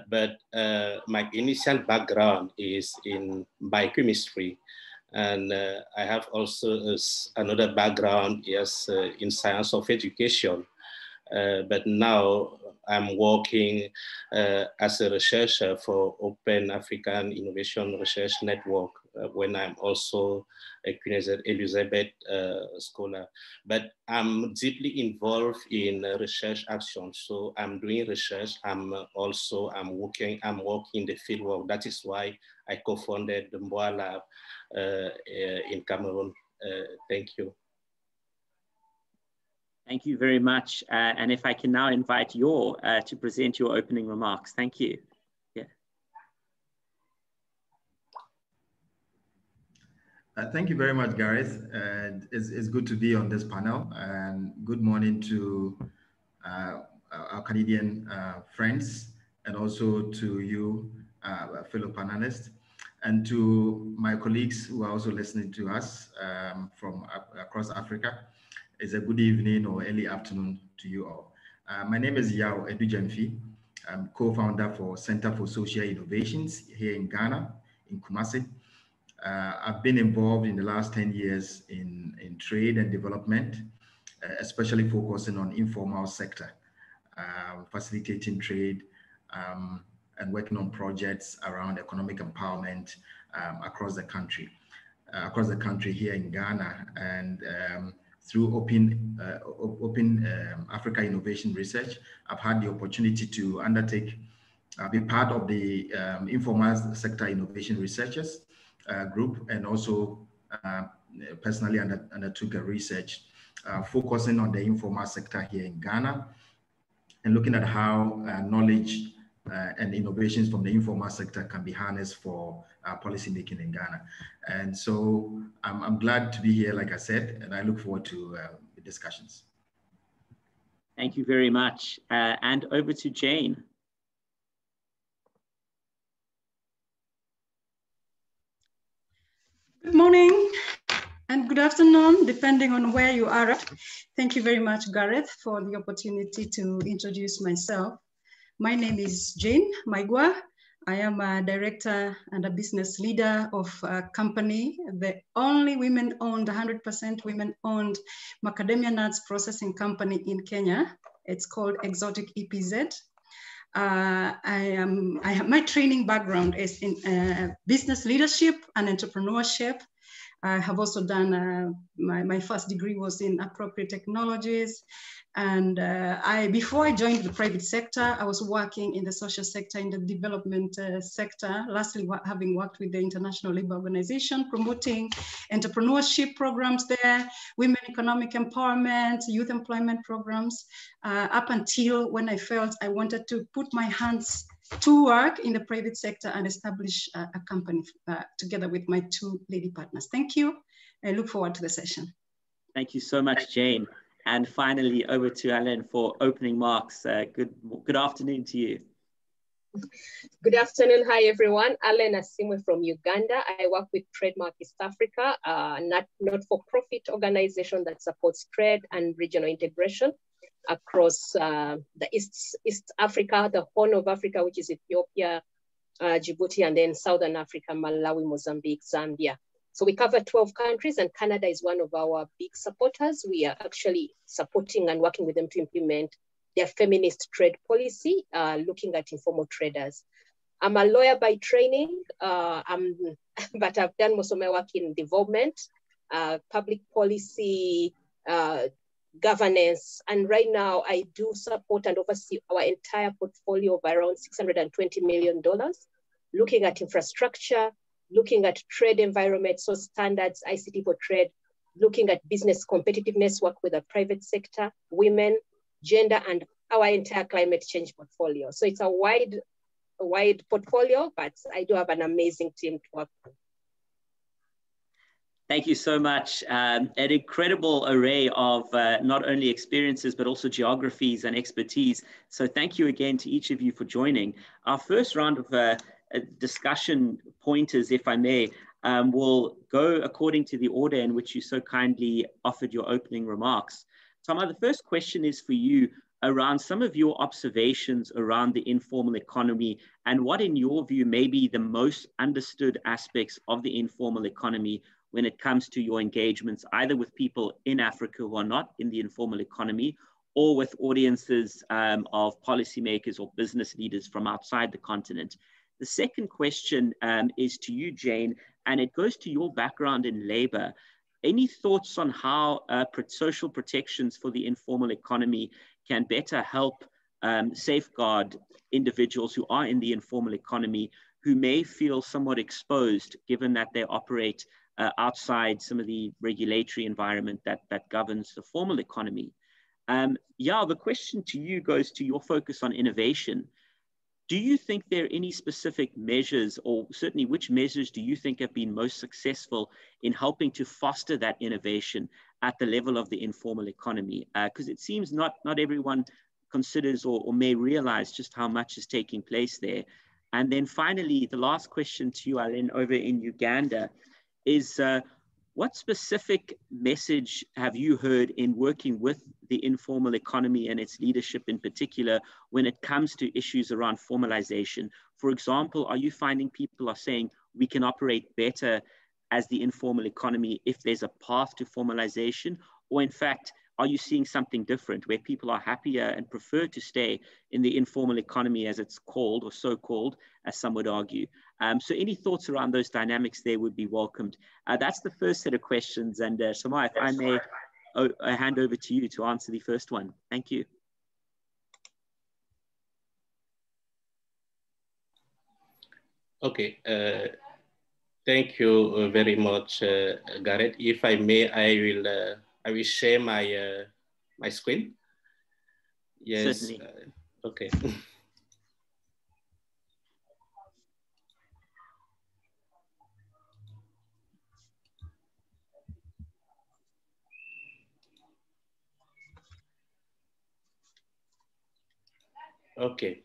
But my initial background is in biochemistry, and I have also another background in science of education. But now I'm working as a researcher for Open African Innovation Research Network, when I'm also a Queen Elizabeth scholar. But I'm deeply involved in research action. So I'm doing research. I'm working in the field work. That is why I co-founded the Mboa Lab in Cameroon. Thank you. Thank you very much. And if I can now invite Yo to present your opening remarks. Thank you. Yeah. Thank you very much, Gareth. It's good to be on this panel, and good morning to our Canadian friends, and also to you, fellow panelists, and to my colleagues who are also listening to us from across Africa. It's a good evening or early afternoon to you all. My name is Yo Adu Gyamfi. I'm co-founder for Center for Social Innovations here in Ghana, in Kumasi. I've been involved in the last 10 years in trade and development, especially focusing on informal sector, facilitating trade and working on projects around economic empowerment across the country here in Ghana. And through Open Africa Innovation Research, I've had the opportunity to be part of the informal sector innovation researchers group, and also personally undertook a research focusing on the informal sector here in Ghana, and looking at how knowledge and innovations from the informal sector can be harnessed for policy making in Ghana. And so I'm glad to be here, like I said, and I look forward to the discussions. Thank you very much. And over to Jane. Good morning and good afternoon, depending on where you are at. Thank you very much, Gareth, for the opportunity to introduce myself. My name is Jane Maigwa. I am a director and a business leader of a company, the only women-owned, 100% women-owned macadamia nuts processing company in Kenya. It's called Exotic EPZ. My training background is in business leadership and entrepreneurship. I have also done, my first degree was in appropriate technologies. And before I joined the private sector, I was working in the social sector, in the development sector, lastly having worked with the International Labour Organization, promoting entrepreneurship programs there, women economic empowerment, youth employment programs, up until when I felt I wanted to put my hands to work in the private sector and establish a company together with my two lady partners. Thank you. I look forward to the session. Thank you so much, Jane. And finally, over to Alan for opening remarks. Good afternoon to you. Good afternoon. Hi, everyone. Alan Asimwe from Uganda. I work with Trademark East Africa, not-for-profit organization that supports trade and regional integration across the East Africa, the Horn of Africa, which is Ethiopia, Djibouti, and then Southern Africa, Malawi, Mozambique, Zambia. So we cover 12 countries, and Canada is one of our big supporters. We are actually supporting and working with them to implement their feminist trade policy, looking at informal traders. I'm a lawyer by training, but I've done most of my work in development, public policy, governance. And right now I do support and oversee our entire portfolio of around $620 million, looking at infrastructure, looking at trade environment, so standards, ICT for trade, looking at business competitiveness, work with the private sector, women, gender, and our entire climate change portfolio. So it's a wide portfolio, but I do have an amazing team to work with. Thank you so much. An incredible array of not only experiences, but also geographies and expertise. So thank you again to each of you for joining. Our first round of discussion pointers, if I may, will go according to the order in which you so kindly offered your opening remarks. Tama, the first question is for you around some of your observations around the informal economy and what, in your view, may be the most understood aspects of the informal economy when it comes to your engagements, either with people in Africa who are not in the informal economy or with audiences of policymakers or business leaders from outside the continent. The second question is to you, Jane, and it goes to your background in labor. Any thoughts on how social protections for the informal economy can better help safeguard individuals who are in the informal economy who may feel somewhat exposed given that they operate outside some of the regulatory environment that governs the formal economy? Yeah, the question to you goes to your focus on innovation. Do you think there are any specific measures, or certainly which measures do you think have been most successful in helping to foster that innovation at the level of the informal economy? Because it seems not everyone considers or may realize just how much is taking place there. And then finally, the last question to you, Alan, over in Uganda is what specific message have you heard in working with the informal economy and its leadership in particular when it comes to issues around formalization? For example, are you finding people are saying we can operate better as the informal economy if there's a path to formalization? Or in fact, are you seeing something different where people are happier and prefer to stay in the informal economy as it's called, or so-called, as some would argue? So any thoughts around those dynamics there would be welcomed. That's the first set of questions. And Smes, if I may hand over to you to answer the first one. Thank you. Okay. Thank you very much, Gareth. If I may, I will share my my screen. Yes. Certainly. Okay. Okay.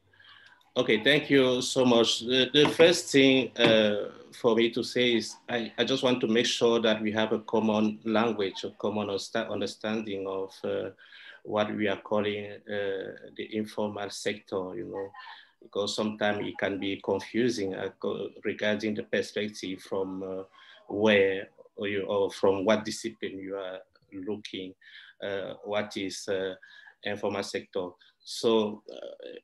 Okay, thank you so much. The first thing for me to say is I just want to make sure that we have a common language, a common understanding of what we are calling the informal sector, you know, because sometimes it can be confusing regarding the perspective from where or from what discipline you are looking, what is informal sector. So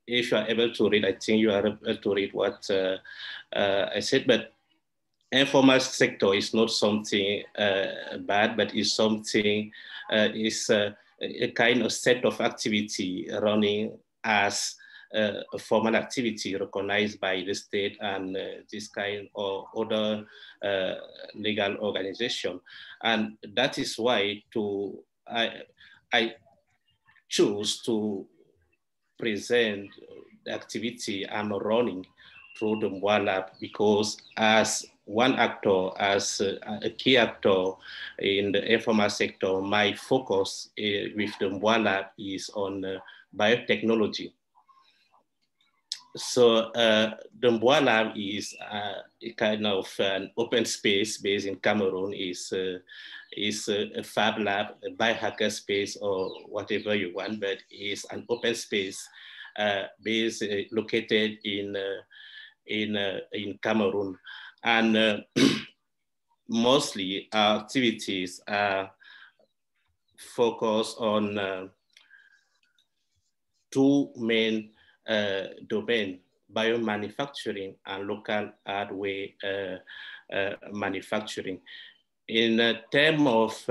if you are able to read, I think you are able to read what I said, but informal sector is not something bad, but is something, is a kind of set of activity running as a formal activity recognized by the state and this kind of other legal organization. And that is why I choose to present the activity I'm running through the Mwa Lab, because as one actor, as a key actor in the informal sector, my focus with the Mwa Lab is on biotechnology. So the Mwa Lab is a kind of an open space based in Cameroon. Is a fab lab, a biohacker space, or whatever you want, but is an open space based located in Cameroon, and mostly our activities are focused on two main domain: biomanufacturing and local hardware manufacturing. In terms of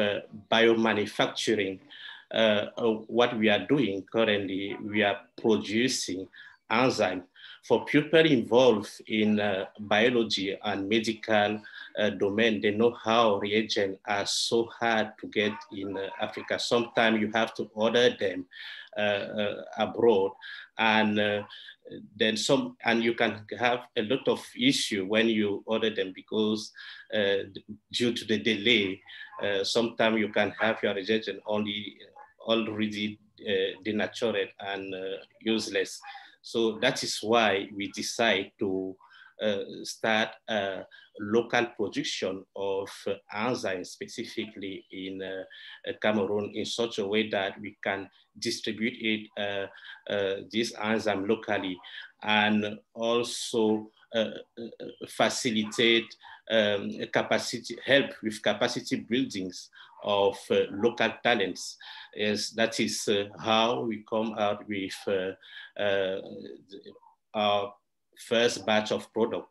biomanufacturing, what we are doing currently, we are producing enzymes for people involved in biology and medical domain. They know how reagents are so hard to get in Africa. Sometimes you have to order them abroad, and then some, and you can have a lot of issue when you order them, because due to the delay, sometimes you can have your reagent already denatured and useless. So that is why we decide to start a local production of enzymes specifically in Cameroon, in such a way that we can distribute it, this enzyme locally, and also facilitate capacity, help with capacity buildings of local talents. Yes, that is how we come out with our first batch of product.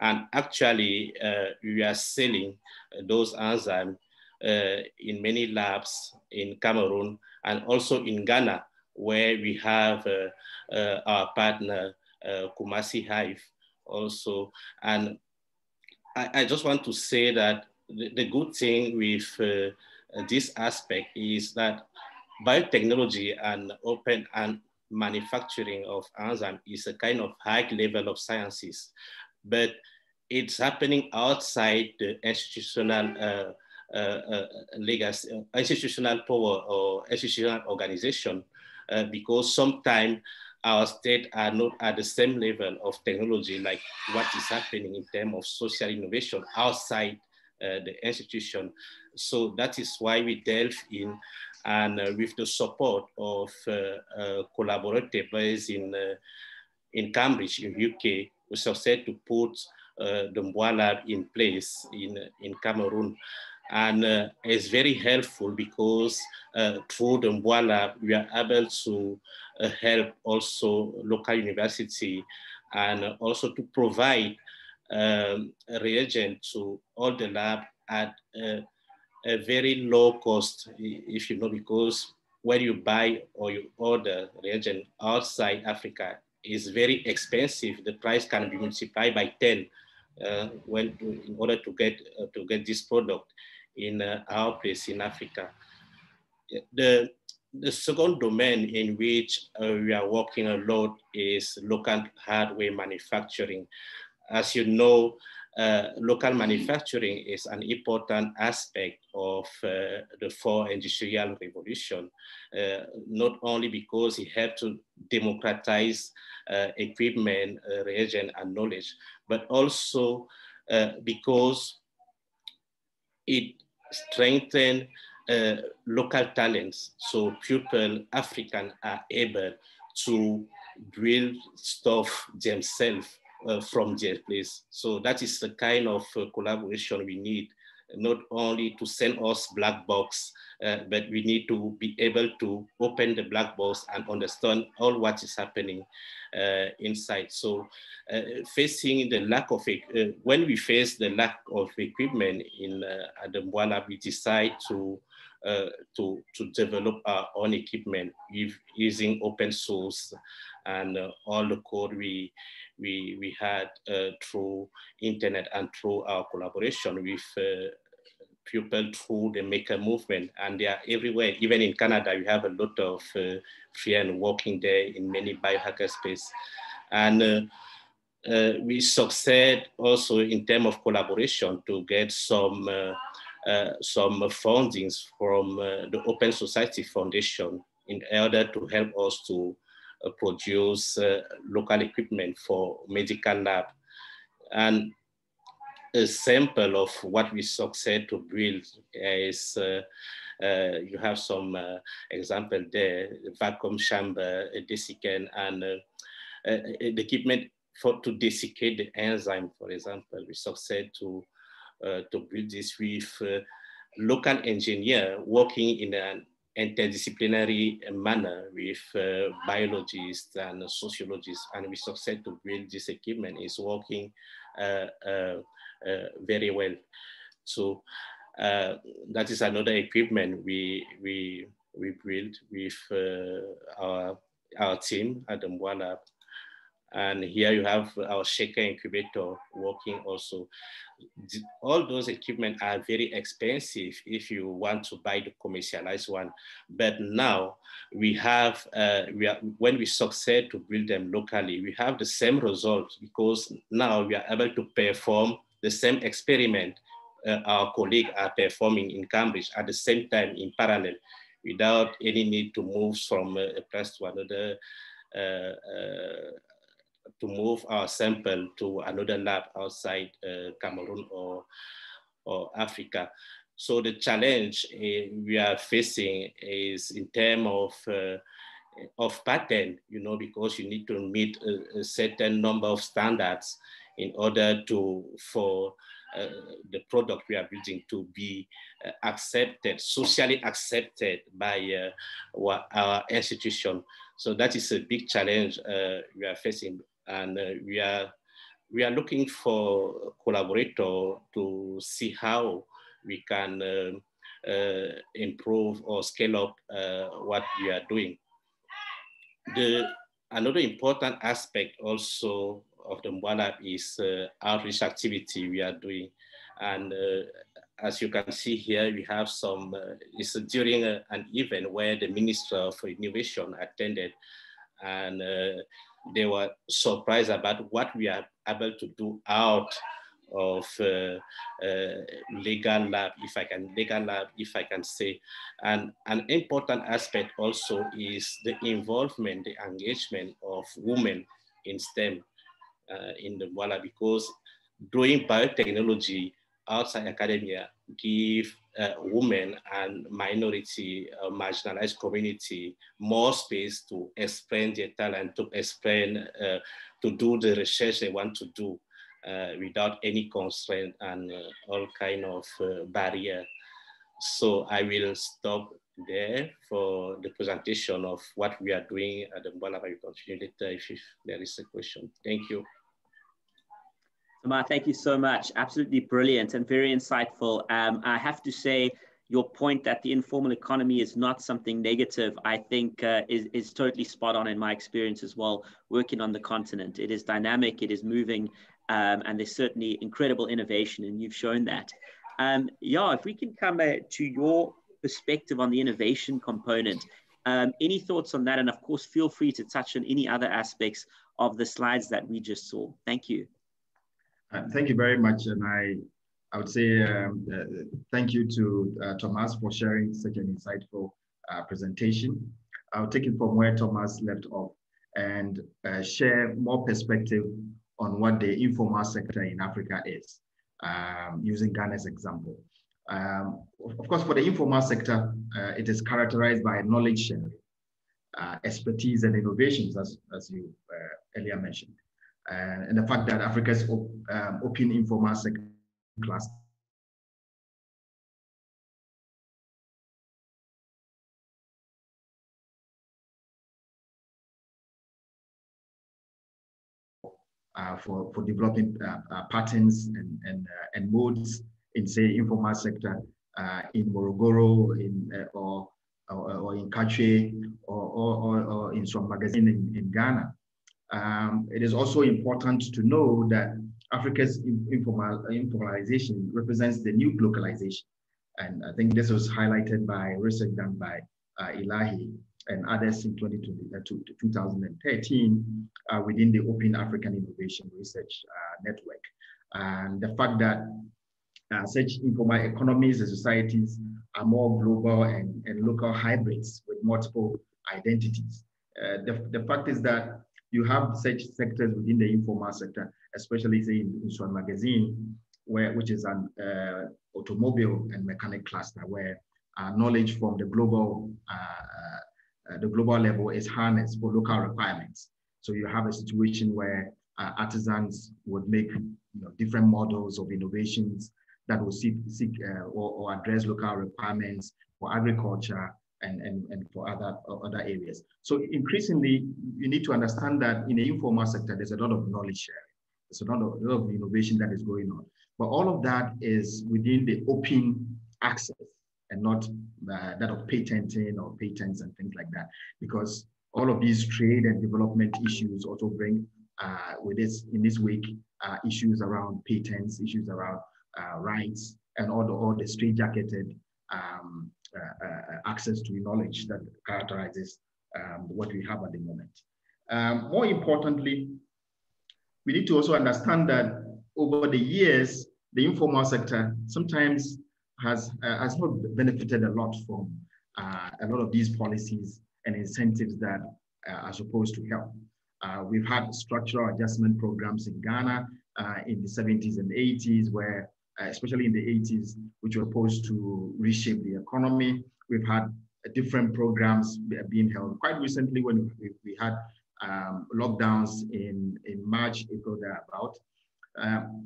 And actually, we are selling those enzymes in many labs in Cameroon and also in Ghana, where we have our partner, Kumasi Hive also. And I just want to say that the good thing with this aspect is that biotechnology and open and manufacturing of enzymes is a kind of high level of sciences, but it's happening outside the institutional legacy, institutional power or institutional organization, because sometimes our states are not at the same level of technology like what is happening in terms of social innovation outside the institution. So that is why we delve in, and with the support of collaborators in Cambridge, in UK, we succeeded to put the Mwa Lab in place in Cameroon. And it's very helpful because through the Mwa Lab, we are able to help also local university, and also to provide reagent to all the lab at a very low cost, if you know, because when you buy or you order reagent outside Africa, is very expensive. The price can be multiplied by 10 in order to get this product in our place in Africa. The second domain in which we are working a lot is local hardware manufacturing. As you know, local manufacturing is an important aspect of the fourth industrial revolution, not only because it helped to democratize equipment, reagent, and knowledge, but also because it strengthened local talents. So people, African, are able to build stuff themselves from their place. So that is the kind of collaboration we need not only to send us black box, but we need to be able to open the black box and understand all what is happening inside. So facing the lack of, when we face the lack of equipment at the Mboala, we decide to develop our own equipment using open source and all the code we had through internet and through our collaboration with people through the maker movement, and they are everywhere. Even in Canada, we have a lot of friends working there in many biohacker space. And we succeed also in terms of collaboration to get some fundings from the Open Society Foundation in order to help us to produce local equipment for medical lab. And a sample of what we succeed to build is, you have some example there, vacuum chamber, a desiccant, and the equipment to desiccate the enzyme, for example. We succeed to build this with local engineer working in an interdisciplinary manner with biologists and sociologists, and we succeed to build this equipment. It's working very well. So that is another equipment we built with our team at the Mboala. And here you have our shaker incubator working also. All those equipment are very expensive if you want to buy the commercialized one. But now we have, when we succeed to build them locally, we have the same results, because now we are able to perform the same experiment our colleagues are performing in Cambridge at the same time in parallel, without any need to move from a place to another, to move our sample to another lab outside Cameroon or Africa. So the challenge we are facing is in terms of pattern, you know, because you need to meet a certain number of standards in order for the product we are building to be accepted, socially accepted by our institution. So that is a big challenge we are facing, and we are looking for collaborators to see how we can improve or scale up what we are doing. Another important aspect also of the Mboala is outreach activity we are doing. And as you can see here, we have some, it's during an event where the Minister of Innovation attended, and they were surprised about what we are able to do out of legal lab, if I can say. And an important aspect also is the involvement, the engagement of women in STEM in the Mboala, because doing biotechnology outside academia give women and minority, marginalized community more space to explain their talent, to explain, to do the research they want to do without any constraint and all kind of barrier. So I will stop there for the presentation of what we are doing at the Mboala. I will continue later if there is a question. Thank you. Thomas, thank you so much. Absolutely brilliant and very insightful. I have to say, your point that the informal economy is not something negative, I think is totally spot on in my experience as well, working on the continent. It is dynamic, it is moving, and there's certainly incredible innovation, and you've shown that. Yeah, if we can come to your perspective on the innovation component, any thoughts on that? And of course, feel free to touch on any other aspects of the slides that we just saw. Thank you. Thank you very much. And I would say thank you to Thomas for sharing such an insightful presentation. I'll take it from where Thomas left off and share more perspective on what the informal sector in Africa is, using Ghana's example. Of course, for the informal sector, it is characterized by knowledge sharing, expertise and innovations, as you earlier mentioned. And the fact that Africa's open informal sector cluster for developing patterns and modes in, say, informal sector in Morogoro, or in Kache, or in some magazine in Ghana. It is also important to know that Africa's informalization represents the new localization. And I think this was highlighted by research done by Elahi and others in 2013 within the Open African Innovation Research Network. And the fact that such informal economies and societies are more global and local hybrids with multiple identities. The fact is that you have such sectors within the informal sector, especially say in Swan Magazine, which is an automobile and mechanic cluster, where knowledge from the global level is harnessed for local requirements. So you have a situation where artisans would make different models of innovations that will seek or address local requirements for agriculture and for other areas. So increasingly, you need to understand that in the informal sector, there's a lot of knowledge sharing. There's a lot of innovation that is going on. But all of that is within the open access and not that of patenting or patents and things like that. Because all of these trade and development issues also bring in this week issues around patents, issues around rights, and all the straight-jacketed access to knowledge that characterizes what we have at the moment. More importantly, we need to also understand that over the years, the informal sector sometimes has not benefited a lot from a lot of these policies and incentives that are supposed to help. We've had structural adjustment programs in Ghana in the 70s and 80s, where especially in the 80s, which were supposed to reshape the economy. We've had different programs being held. Quite recently, when we had lockdowns in March, April, thereabout,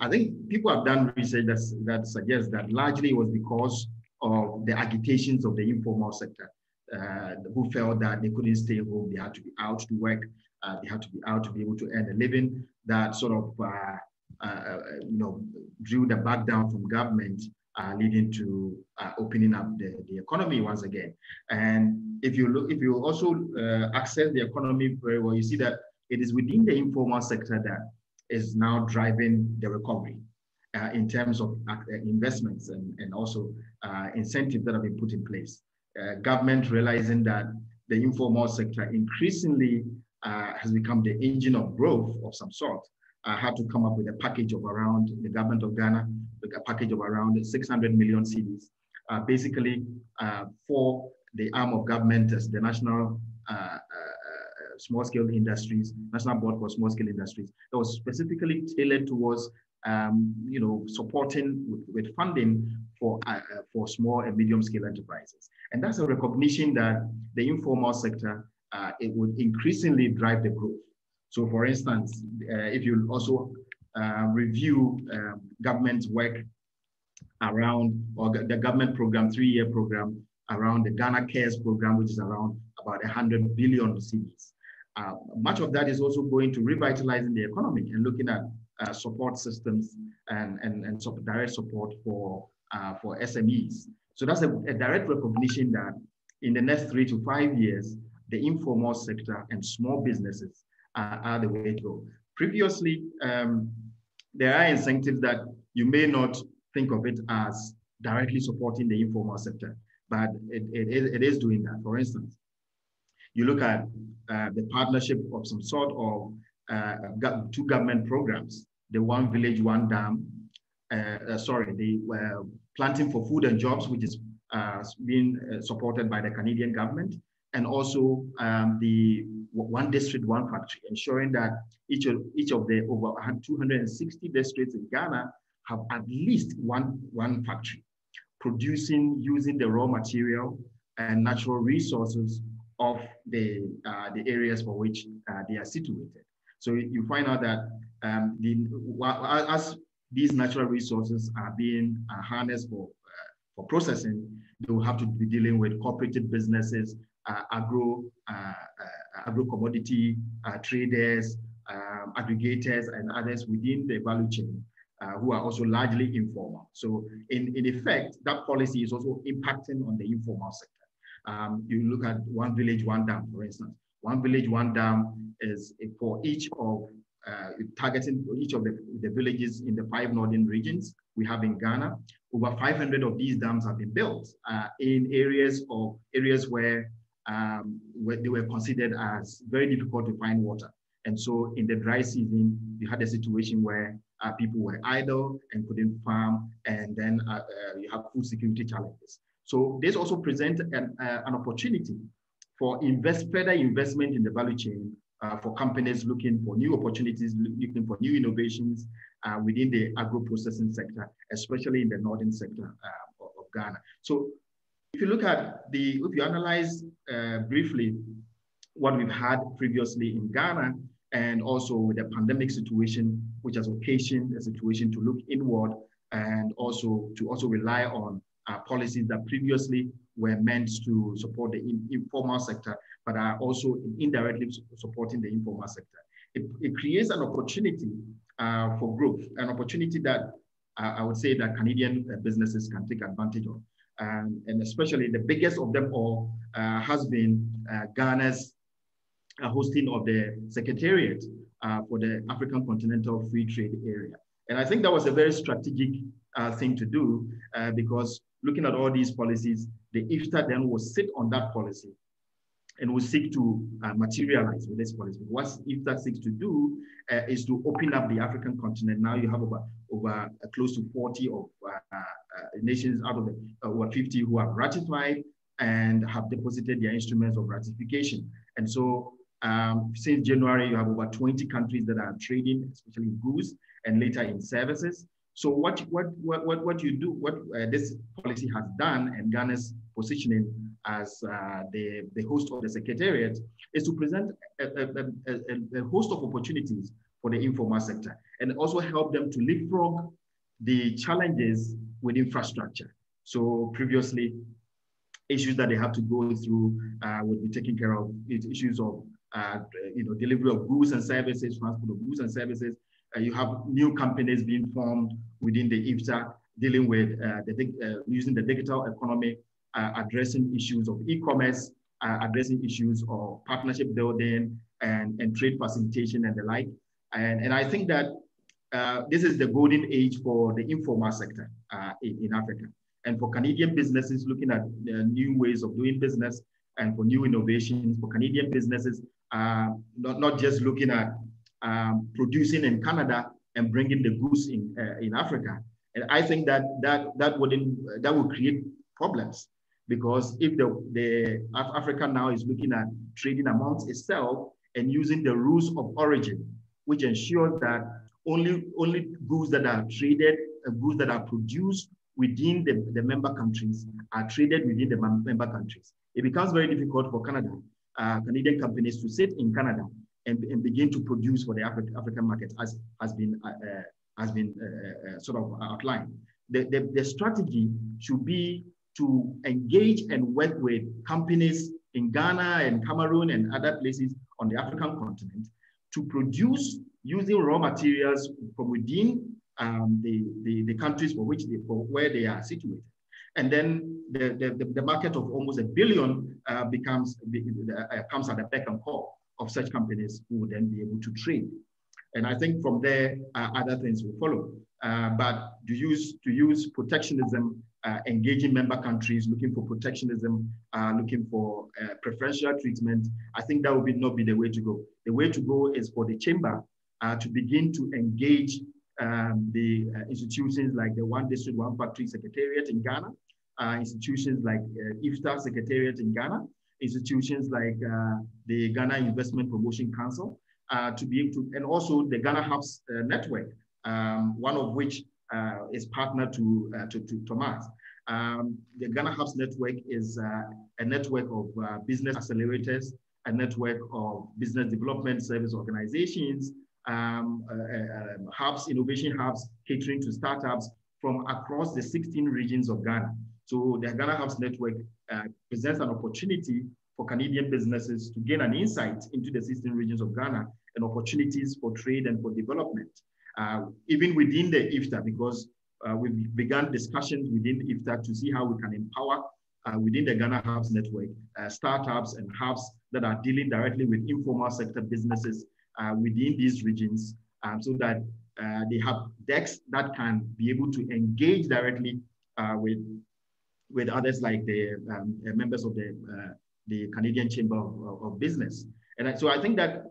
I think people have done research that suggests that largely it was because of the agitations of the informal sector, who felt that they couldn't stay home, they had to be out to work, they had to be out to be able to earn a living, that sort of drew the back down from government, leading to opening up the economy once again. And if you also access the economy very well, you see that it is within the informal sector that is now driving the recovery in terms of investments and also incentives that have been put in place. Government realizing that the informal sector increasingly has become the engine of growth of some sort, had to come up with a package of around, the government of Ghana, with a package of around 600 million cedis, basically for the arm of government as the National Small-Scale Industries, National Board for Small-Scale Industries, that was specifically tailored towards supporting with funding for small and medium-scale enterprises. And that's a recognition that the informal sector, it would increasingly drive the growth. So for instance, if you also review government's work around, or the government program, 3-year program around the Ghana Cares program, which is around about 100 billion cedis. Much of that is also going to revitalizing the economy and looking at support systems and direct support for SMEs. So that's a direct recognition that in the next 3 to 5 years, the informal sector and small businesses are the way to go. Previously, there are incentives that you may not think of it as directly supporting the informal sector, but it is doing that. For instance, you look at the partnership of some sort of 2 government programs, the One Village, One Dam, the Planting for Food and Jobs, which is being supported by the Canadian government, and also the One District, One Factory, ensuring that each of the over 260 districts in Ghana have at least one factory producing using the raw material and natural resources of the areas for which they are situated. So you find out that as these natural resources are being harnessed for processing, they will have to be dealing with cooperative businesses, agro commodity traders, aggregators and others within the value chain who are also largely informal. So in effect, that policy is also impacting on the informal sector. You look at One Village, One Dam, for instance. One Village, One Dam is for each of targeting each of the villages in the 5 northern regions we have in Ghana. Over 500 of these dams have been built in areas where they were considered as very difficult to find water. And so in the dry season, you had a situation where people were idle and couldn't farm, and then you have food security challenges. So this also presents an opportunity for further investment in the value chain for companies looking for new opportunities, looking for new innovations within the agro-processing sector, especially in the northern sector of Ghana. So if you look at if you analyze briefly what we've had previously in Ghana, and also with the pandemic situation, which has occasioned a situation to look inward and also to rely on policies that previously were meant to support the informal sector, but are also indirectly supporting the informal sector. It creates an opportunity for growth, an opportunity that I would say that Canadian businesses can take advantage of. And especially the biggest of them all has been Ghana's hosting of the Secretariat for the African Continental Free Trade Area. And I think that was a very strategic thing to do because looking at all these policies, the IFTA then will sit on that policy and will seek to materialize with this policy. What IFTA seeks to do is to open up the African continent. Now you have over close to 40 of nations out of the over 50 who have ratified and have deposited their instruments of ratification. And so since January, you have over 20 countries that are trading, especially in goods and later in services. So what this policy has done, and Ghana's positioning as the host of the Secretariat, is to present a host of opportunities for the informal sector and also help them to leapfrog the challenges with infrastructure. So previously, issues that they have to go through would be taken care of. Issues of delivery of goods and services, transport of goods and services. You have new companies being formed within the IFTA dealing with using the digital economy, addressing issues of e-commerce, addressing issues of partnership building and trade facilitation and the like. And I think that this is the golden age for the informal sector in Africa. And for Canadian businesses looking at new ways of doing business and for new innovations, for Canadian businesses, not just looking at producing in Canada and bringing the goods in Africa. And I think that will create problems, because if Africa now is looking at trading amongst itself and using the rules of origin, which ensures that only goods that are traded, goods that are produced within the member countries are traded within the member countries. It becomes very difficult for Canadian companies to sit in Canada and begin to produce for the African market, as has been sort of outlined. The strategy should be to engage and work with companies in Ghana and Cameroon and other places on the African continent to produce using raw materials from within the countries for where they are situated. And then the market of almost $1 billion comes at the beck and call of such companies who will then be able to trade. And I think from there, other things will follow. But to use protectionism, engaging member countries, looking for protectionism, looking for preferential treatment, I think that would not be the way to go. The way to go is for the chamber to begin to engage the institutions like the One District, One Factory Secretariat in Ghana, institutions like IFTA Secretariat in Ghana, institutions like the Ghana Investment Promotion Council, to be able to, and also the Ghana Hubs Network, one of which is partner to Thomas. The Ghana Hubs Network is a network of business accelerators, a network of business development service organizations, hubs, innovation hubs, catering to startups from across the 16 regions of Ghana. So the Ghana Hubs Network presents an opportunity for Canadian businesses to gain an insight into the 16 regions of Ghana and opportunities for trade and for development. Even within the IFTA, because we've begun discussions within IFTA to see how we can empower within the Ghana Hubs network, startups and hubs that are dealing directly with informal sector businesses within these regions, so that they have decks that can be able to engage directly with others like the members of the Canadian Chamber of Business. And so I think that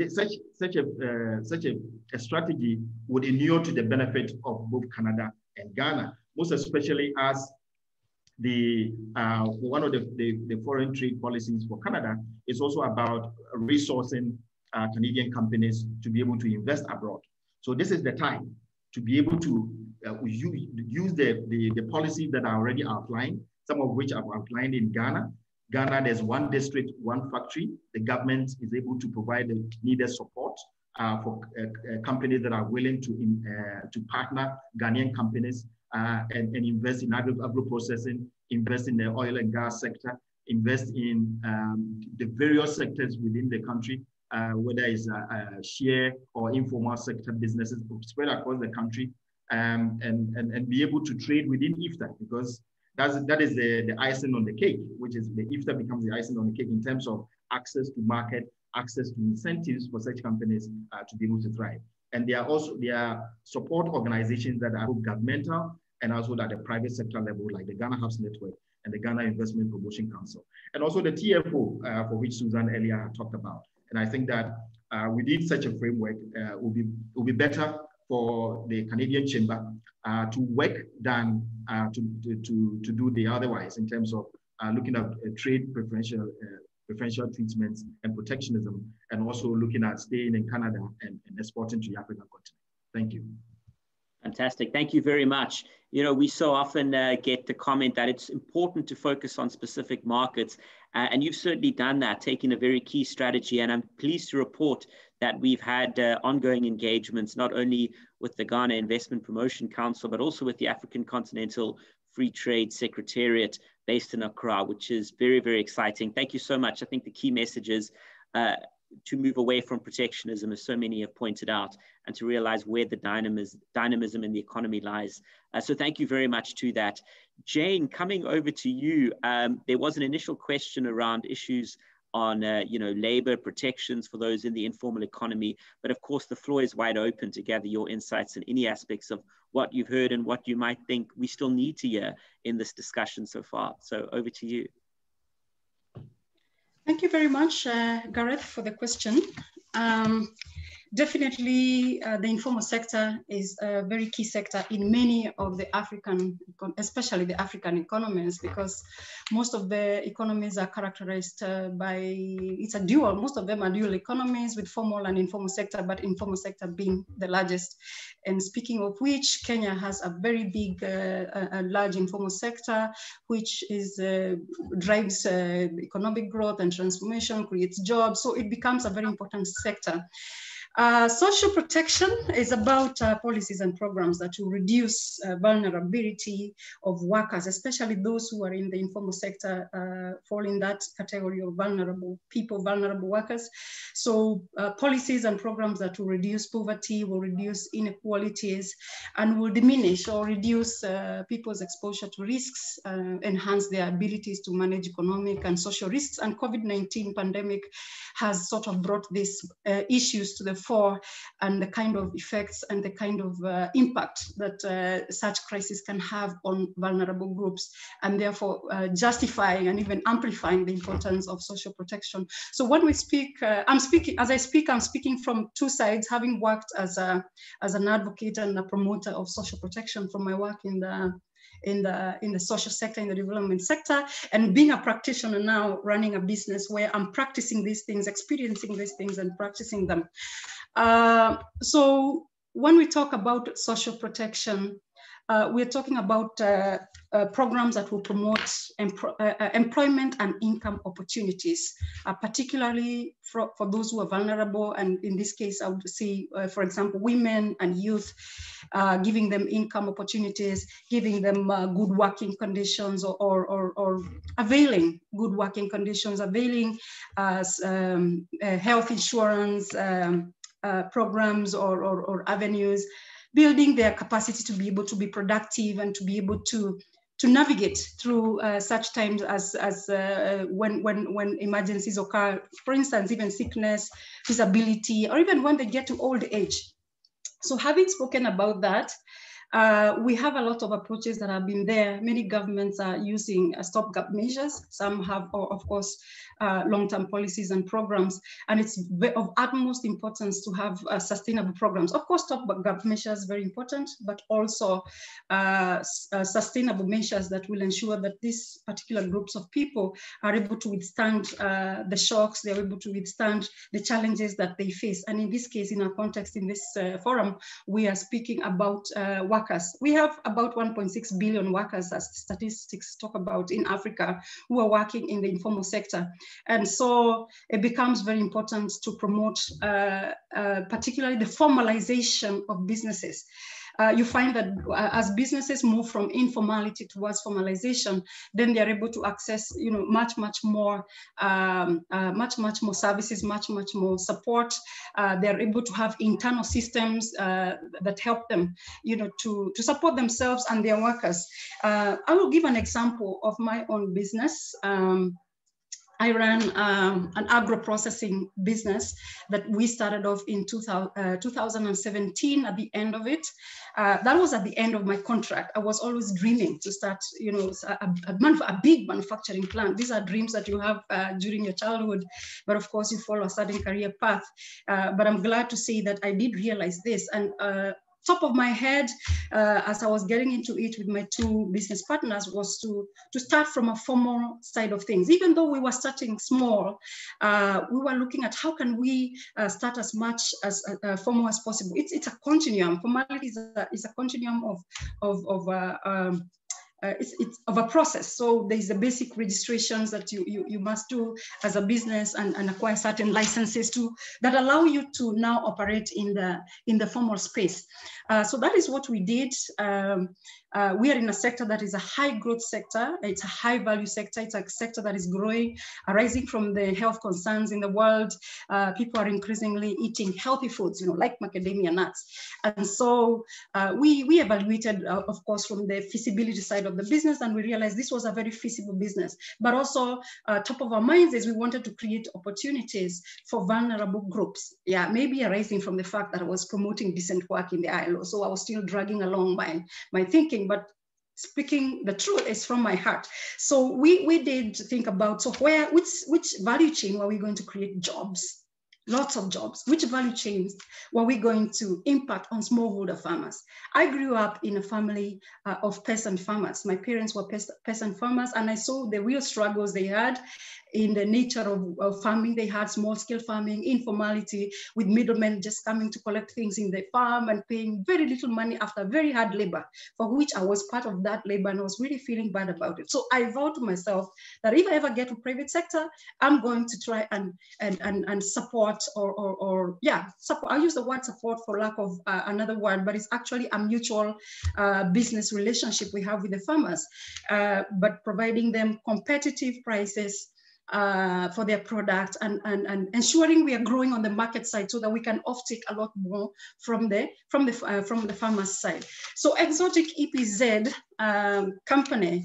such a strategy would inure to the benefit of both Canada and Ghana, most especially as one of the foreign trade policies for Canada is also about resourcing Canadian companies to be able to invest abroad. So this is the time to be able to use the policies that are already outlined, some of which are outlined in Ghana. Ghana, there's one district, one factory. The government is able to provide the needed support for companies that are willing to partner Ghanaian companies and invest in agro-processing, invest in the oil and gas sector, invest in the various sectors within the country, whether it's share or informal sector businesses spread across the country, and be able to trade within IFTA, because that is the icing on the cake, which is the IFTA becomes the icing on the cake in terms of access to market, access to incentives for such companies to be able to thrive. And there are support organizations that are both governmental and also at the private sector level, like the Ghana Hubs Network and the Ghana Investment Promotion Council, and also the TFO, for which Susan earlier talked about. And I think that within such a framework, will be better for the Canadian Chamber to work than to do the otherwise in terms of looking at trade preferential treatments and protectionism, and also looking at staying in Canada and exporting to the African continent. Thank you. Fantastic. Thank you very much. You know, we so often get the comment that it's important to focus on specific markets, and you've certainly done that, taking a very key strategy. And I'm pleased to report that we've had ongoing engagements, not only with the Ghana Investment Promotion Council, but also with the African Continental Free Trade Secretariat based in Accra, which is very, very exciting. Thank you so much. I think the key message is to move away from protectionism, as so many have pointed out, and to realize where the dynamism in the economy lies. So thank you very much to that. Jane, coming over to you, there was an initial question around issues on labor protections for those in the informal economy, but of course the floor is wide open to gather your insights and any aspects of what you've heard and what you might think we still need to hear in this discussion so far. So over to you. Thank you very much, Gareth, for the question. Definitely, the informal sector is a very key sector in many of the African, especially the African economies, because most of the economies are characterized by, it's a dual, most of them are dual economies with formal and informal sector, but informal sector being the largest. And speaking of which, Kenya has a very big, a large informal sector, which is drives economic growth and transformation, creates jobs. So it becomes a very important sector. Social protection is about policies and programs that will reduce vulnerability of workers, especially those who are in the informal sector, fall in that category of vulnerable people, vulnerable workers. So policies and programs that will reduce poverty, will reduce inequalities, and will diminish or reduce people's exposure to risks, enhance their abilities to manage economic and social risks. And COVID-19 pandemic has sort of brought these issues to the fore, and the kind of effects and the kind of impact that such crisis can have on vulnerable groups, and therefore justifying and even amplifying the importance of social protection. So when we speak, I'm speaking from two sides, having worked as an advocate and a promoter of social protection from my work in the social sector, in the development sector, and being a practitioner now, running a business where I'm practicing these things, experiencing these things and practicing them. So when we talk about social protection, we're talking about programs that will promote employment and income opportunities, particularly for those who are vulnerable. And in this case, I would say, for example, women and youth, giving them income opportunities, giving them good working conditions, or availing good working conditions, availing health insurance programs or avenues, building their capacity to be able to be productive and to be able to navigate through such times as when emergencies occur, for instance, even sickness, disability, or even when they get to old age. So having spoken about that, we have a lot of approaches that have been there. Many governments are using stopgap measures. Some have, of course, long-term policies and programs. And it's of utmost importance to have sustainable programs. Of course, stopgap measures very important, but also sustainable measures that will ensure that these particular groups of people are able to withstand the shocks, they're able to withstand the challenges that they face. And in this case, in our context, in this forum, we are speaking about workers. We have about 1.6 billion workers, as statistics talk about, in Africa, who are working in the informal sector. And so it becomes very important to promote particularly the formalization of businesses. You find that as businesses move from informality towards formalization, then they're able to access, much more services, much more support. They're able to have internal systems that help them, to support themselves and their workers. I will give an example of my own business. I ran an agro-processing business that we started off in 2017 at the end of it. That was at the end of my contract. I was always dreaming to start, a big manufacturing plant. These are dreams that you have during your childhood, but of course you follow a certain career path. But I'm glad to say that I did realize this. And top of my head, as I was getting into it with my two business partners, was to start from a formal side of things. Even though we were starting small, we were looking at how can we start as much as formal as possible. It's a continuum. Formality is a continuum it's of a process. So there's the basic registrations that you must do as a business and acquire certain licenses that allow you to now operate in the formal space. So that is what we did. We are in a sector that is a high growth sector. It's a high value sector. It's a sector that is growing, arising from the health concerns in the world. People are increasingly eating healthy foods, like macadamia nuts. And so we evaluated, of course, from the feasibility side of the business, and we realized this was a very feasible business. But also top of our minds is we wanted to create opportunities for vulnerable groups. Yeah, maybe arising from the fact that I was promoting decent work in the ILO. So I was still dragging along my thinking, but speaking the truth is from my heart. So we did think about, so which value chain were we going to create jobs? Lots of jobs. Which value chains were we going to impact on smallholder farmers? I grew up in a family of peasant farmers. My parents were peasant farmers, and I saw the real struggles they had in the nature of farming. They had small-scale farming, informality, with middlemen just coming to collect things in the farm and paying very little money after very hard labor, for which I was part of that labor, and I was really feeling bad about it. So I vowed to myself that if I ever get to private sector, I'm going to try and support support. I'll use the word support for lack of another word, but it's actually a mutual business relationship we have with the farmers, but providing them competitive prices for their product and ensuring we are growing on the market side so that we can offtake a lot more from the farmers side. So Exotic EPZ company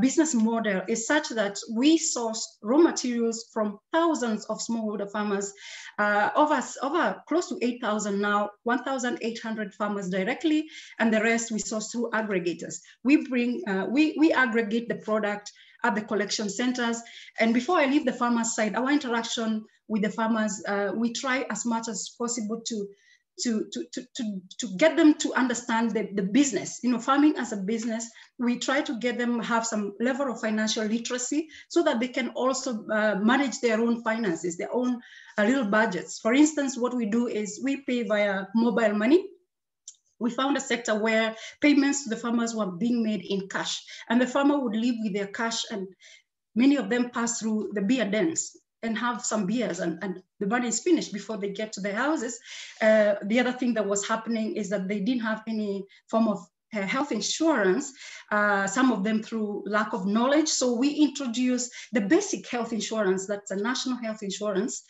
business model is such that we source raw materials from thousands of smallholder farmers, over close to 8,000 now, 1,800 farmers directly, and the rest we source through aggregators. We aggregate the product at the collection centers. And before I leave the farmers side, our interaction with the farmers, we try as much as possible to get them to understand the business, farming as a business. We try to get them have some level of financial literacy so that they can also manage their own finances, their own little budgets. For instance, what we do is we pay via mobile money. we found a sector where payments to the farmers were being made in cash, and the farmer would leave with their cash, and many of them pass through the beer dens and have some beers, and the money is finished before they get to their houses. The other thing that was happening is that they didn't have any form of health insurance, some of them through lack of knowledge. So we introduced the basic health insurance, that's a national health insurance,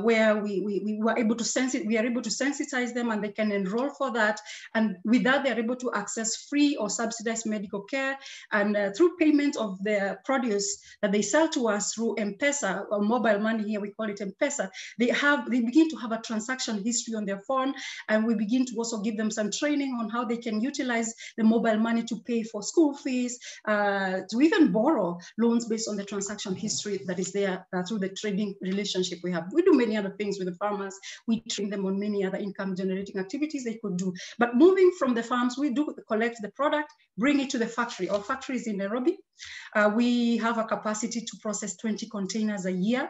where we were able to sensitize them, and they can enroll for that. And with that, they're able to access free or subsidized medical care. And through payment of their produce that they sell to us through M-Pesa, or mobile money here, we call it M-Pesa, they begin to have a transaction history on their phone. And we begin to also give them some training on how they can utilize the mobile money to pay for school fees, to even borrow loans based on the transaction history that is there through the trading relationship we have. We do many other things with the farmers. We train them on many other income generating activities they could do. But moving from the farms, we do collect the product, bring it to the factory. Our factory is in Nairobi. We have a capacity to process 20 containers a year.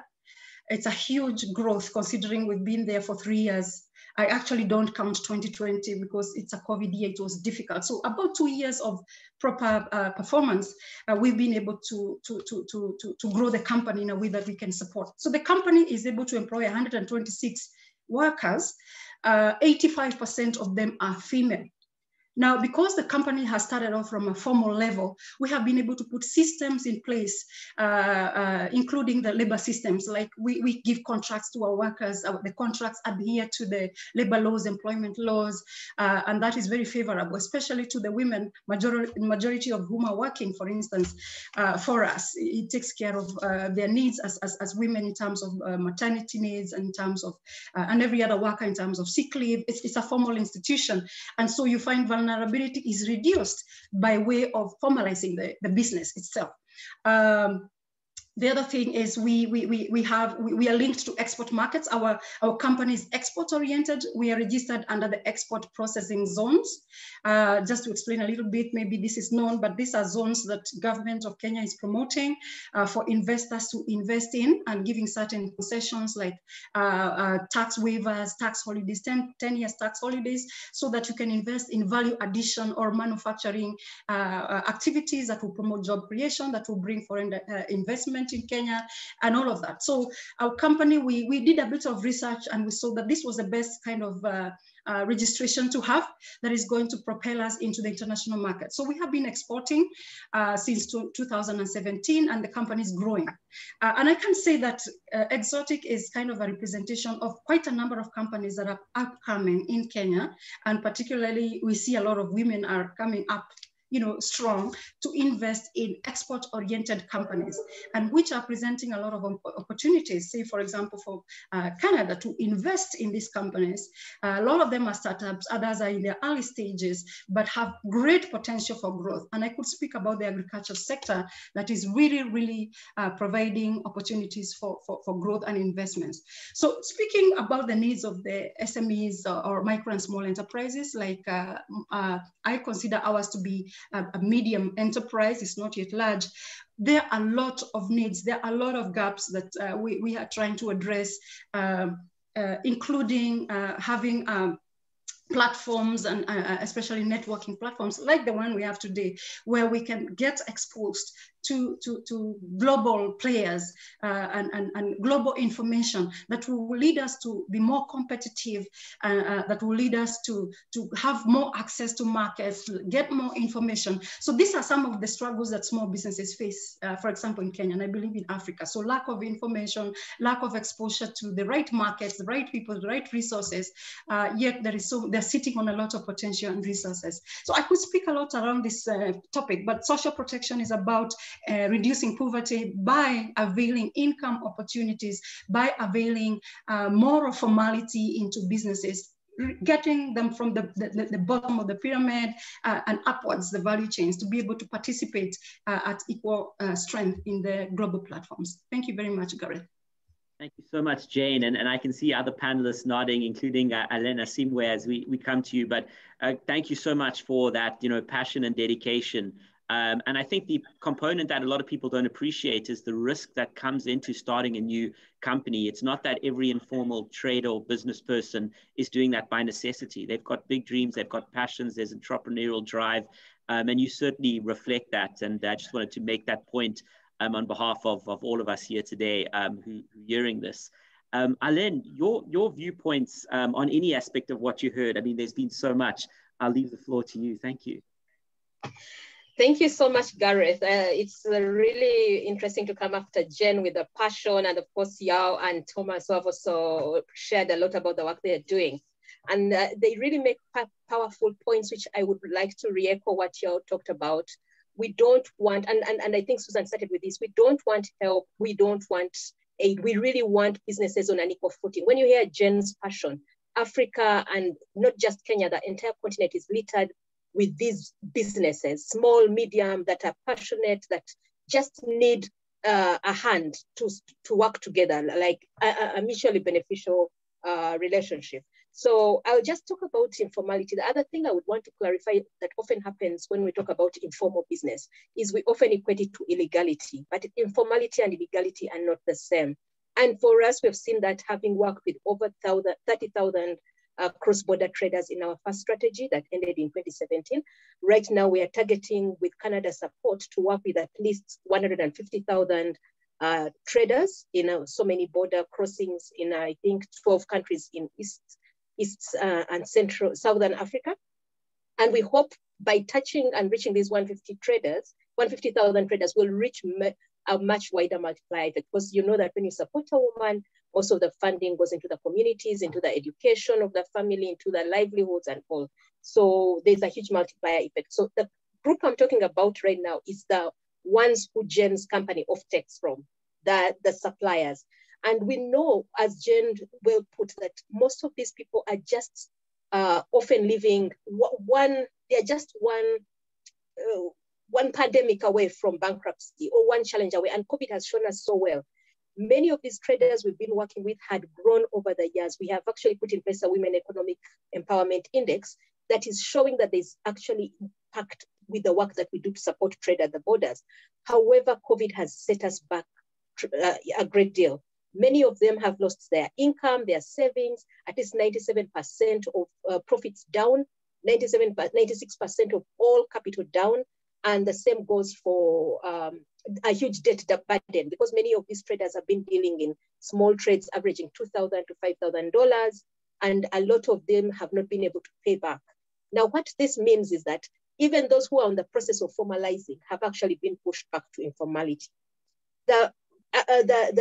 It's a huge growth considering we've been there for 3 years. I actually don't count 2020 because it's a COVID year, it was difficult. So about 2 years of proper performance, we've been able to grow the company in a way that we can support. So the company is able to employ 126 workers. 85% of them are female. Now, because the company has started off from a formal level, we have been able to put systems in place, including the labor systems. Like we give contracts to our workers, the contracts adhere to the labor laws, employment laws, and that is very favorable, especially to the women, majority of whom are working, for instance, for us. It takes care of their needs as women in terms of maternity needs, and in terms of, and every other worker in terms of sick leave. It's a formal institution. And so you find vulnerability is reduced by way of formalizing the business itself. The other thing is we are linked to export markets. Our company is export oriented. We are registered under the export processing zones. Just to explain a little bit, maybe this is known, but these are zones that government of Kenya is promoting for investors to invest in, and giving certain concessions like tax waivers, tax holidays, 10 years tax holidays, so that you can invest in value addition or manufacturing activities that will promote job creation, that will bring foreign investment in Kenya, and all of that. So our company, we did a bit of research, and we saw that this was the best kind of registration to have that is going to propel us into the international market. So we have been exporting since 2017, and the company is growing. And I can say that Exotic is kind of a representation of quite a number of companies that are upcoming in Kenya, and particularly we see a lot of women are coming up, you know, strong to invest in export-oriented companies, and which are presenting a lot of opportunities. Say, for example, for Canada to invest in these companies. A lot of them are startups, others are in their early stages, but have great potential for growth. And I could speak about the agriculture sector that is really, really providing opportunities for growth and investments. So speaking about the needs of the SMEs or micro and small enterprises, like I consider ours to be a medium enterprise, it's not yet large. There are a lot of needs, there are a lot of gaps that we are trying to address, including having platforms, and especially networking platforms like the one we have today, where we can get exposed to global players and global information that will lead us to be more competitive, that will lead us to have more access to markets, get more information. So these are some of the struggles that small businesses face, for example, in Kenya, and I believe in Africa. So lack of information, lack of exposure to the right markets, the right people, the right resources, yet they're sitting on a lot of potential and resources. So I could speak a lot around this topic, but social protection is about reducing poverty by availing income opportunities, by availing more formality into businesses, getting them from the bottom of the pyramid and upwards the value chains, to be able to participate at equal strength in the global platforms. Thank you very much, Gareth. Thank you so much, Jane. And I can see other panelists nodding, including Alena Simwe, as we come to you. But thank you so much for that, passion and dedication And I think the component that a lot of people don't appreciate is the risk that comes into starting a new company. It's not that every informal trader or business person is doing that by necessity. They've got big dreams, they've got passions, there's entrepreneurial drive, and you certainly reflect that. And I just wanted to make that point on behalf of all of us here today who are hearing this. Alain, your viewpoints on any aspect of what you heard. I mean, there's been so much. I'll leave the floor to you. Thank you. Thank you so much, Gareth. It's really interesting to come after Jen with the passion, and of course, Yao and Thomas, who have also shared a lot about the work they're doing. And they really make powerful points, which I would like to re-echo what Yao talked about. We don't want, and I think Susan started with this, we don't want help, we don't want aid, we really want businesses on an equal footing. When you hear Jen's passion, Africa, and not just Kenya, the entire continent is littered with these businesses, small, medium, that are passionate, that just need a hand to work together, like a mutually beneficial relationship. So I'll just talk about informality. The other thing I would want to clarify that often happens when we talk about informal business is we often equate it to illegality, but informality and illegality are not the same. And for us, we've seen that having worked with over 30,000 cross-border traders in our first strategy that ended in 2017. Right now, we are targeting with Canada's support to work with at least 150,000 traders in so many border crossings in, I think, 12 countries in East and Central, Southern Africa. And we hope by touching and reaching these 150,000 traders, will reach a much wider multiplier, because you know that when you support a woman, most of the funding goes into the communities, into the education of the family, into the livelihoods and all. So there's a huge multiplier effect. So the group I'm talking about right now is the ones who Jen's company offtakes from, the suppliers. And we know, as Jen well put, that most of these people are just often living they're just one pandemic away from bankruptcy, or one challenge away. And COVID has shown us so well. Many of these traders we've been working with had grown over the years. We have actually put in place a Women Economic Empowerment Index that is showing that there's actually impact with the work that we do to support trade at the borders. However, COVID has set us back a great deal. Many of them have lost their income, their savings, at least 97% of profits down, 96% of all capital down. And the same goes for a huge debt burden, because many of these traders have been dealing in small trades averaging $2,000 to $5,000, and a lot of them have not been able to pay back. Now, what this means is that even those who are in the process of formalizing have actually been pushed back to informality. The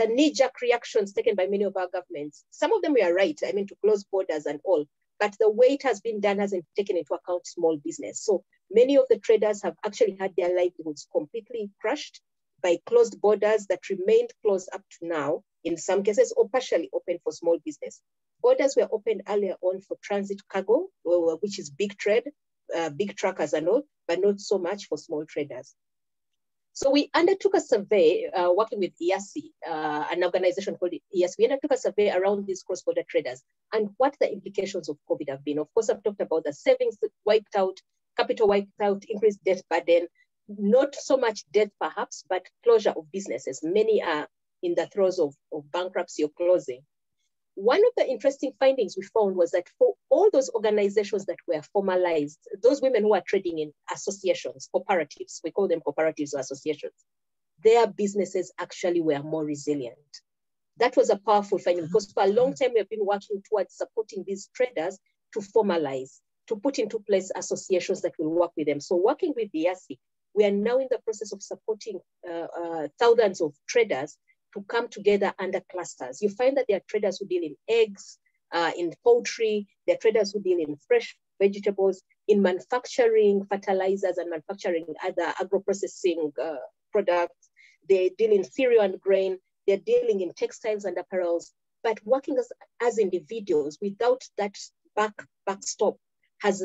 knee-jerk reactions taken by many of our governments, some of them were right, I mean, to close borders and all, but the way it has been done hasn't taken into account small business. So many of the traders have actually had their livelihoods completely crushed by closed borders that remained closed up to now, in some cases, or partially open for small business. Borders were opened earlier on for transit cargo, which is big trade, big truckers and all, but not so much for small traders. So we undertook a survey working with EASI, an organization called EASI. We undertook a survey around these cross-border traders and what the implications of COVID have been. Of course, I've talked about the savings wiped out, capital wiped out, increased debt burden, not so much debt perhaps, but closure of businesses. Many are in the throes of bankruptcy or closing. One of the interesting findings we found was that for all those organizations that were formalized, those women who are trading in associations, cooperatives, we call them cooperatives or associations, their businesses actually were more resilient. That was a powerful finding, because for a long time we have been working towards supporting these traders to formalize, to put into place associations that will work with them. So working with the EASI, we are now in the process of supporting thousands of traders to come together under clusters. You find that there are traders who deal in eggs, in poultry, there are traders who deal in fresh vegetables, in manufacturing, fertilizers, and manufacturing other agro-processing products. They deal in cereal and grain, they're dealing in textiles and apparels, but working as individuals without that backstop has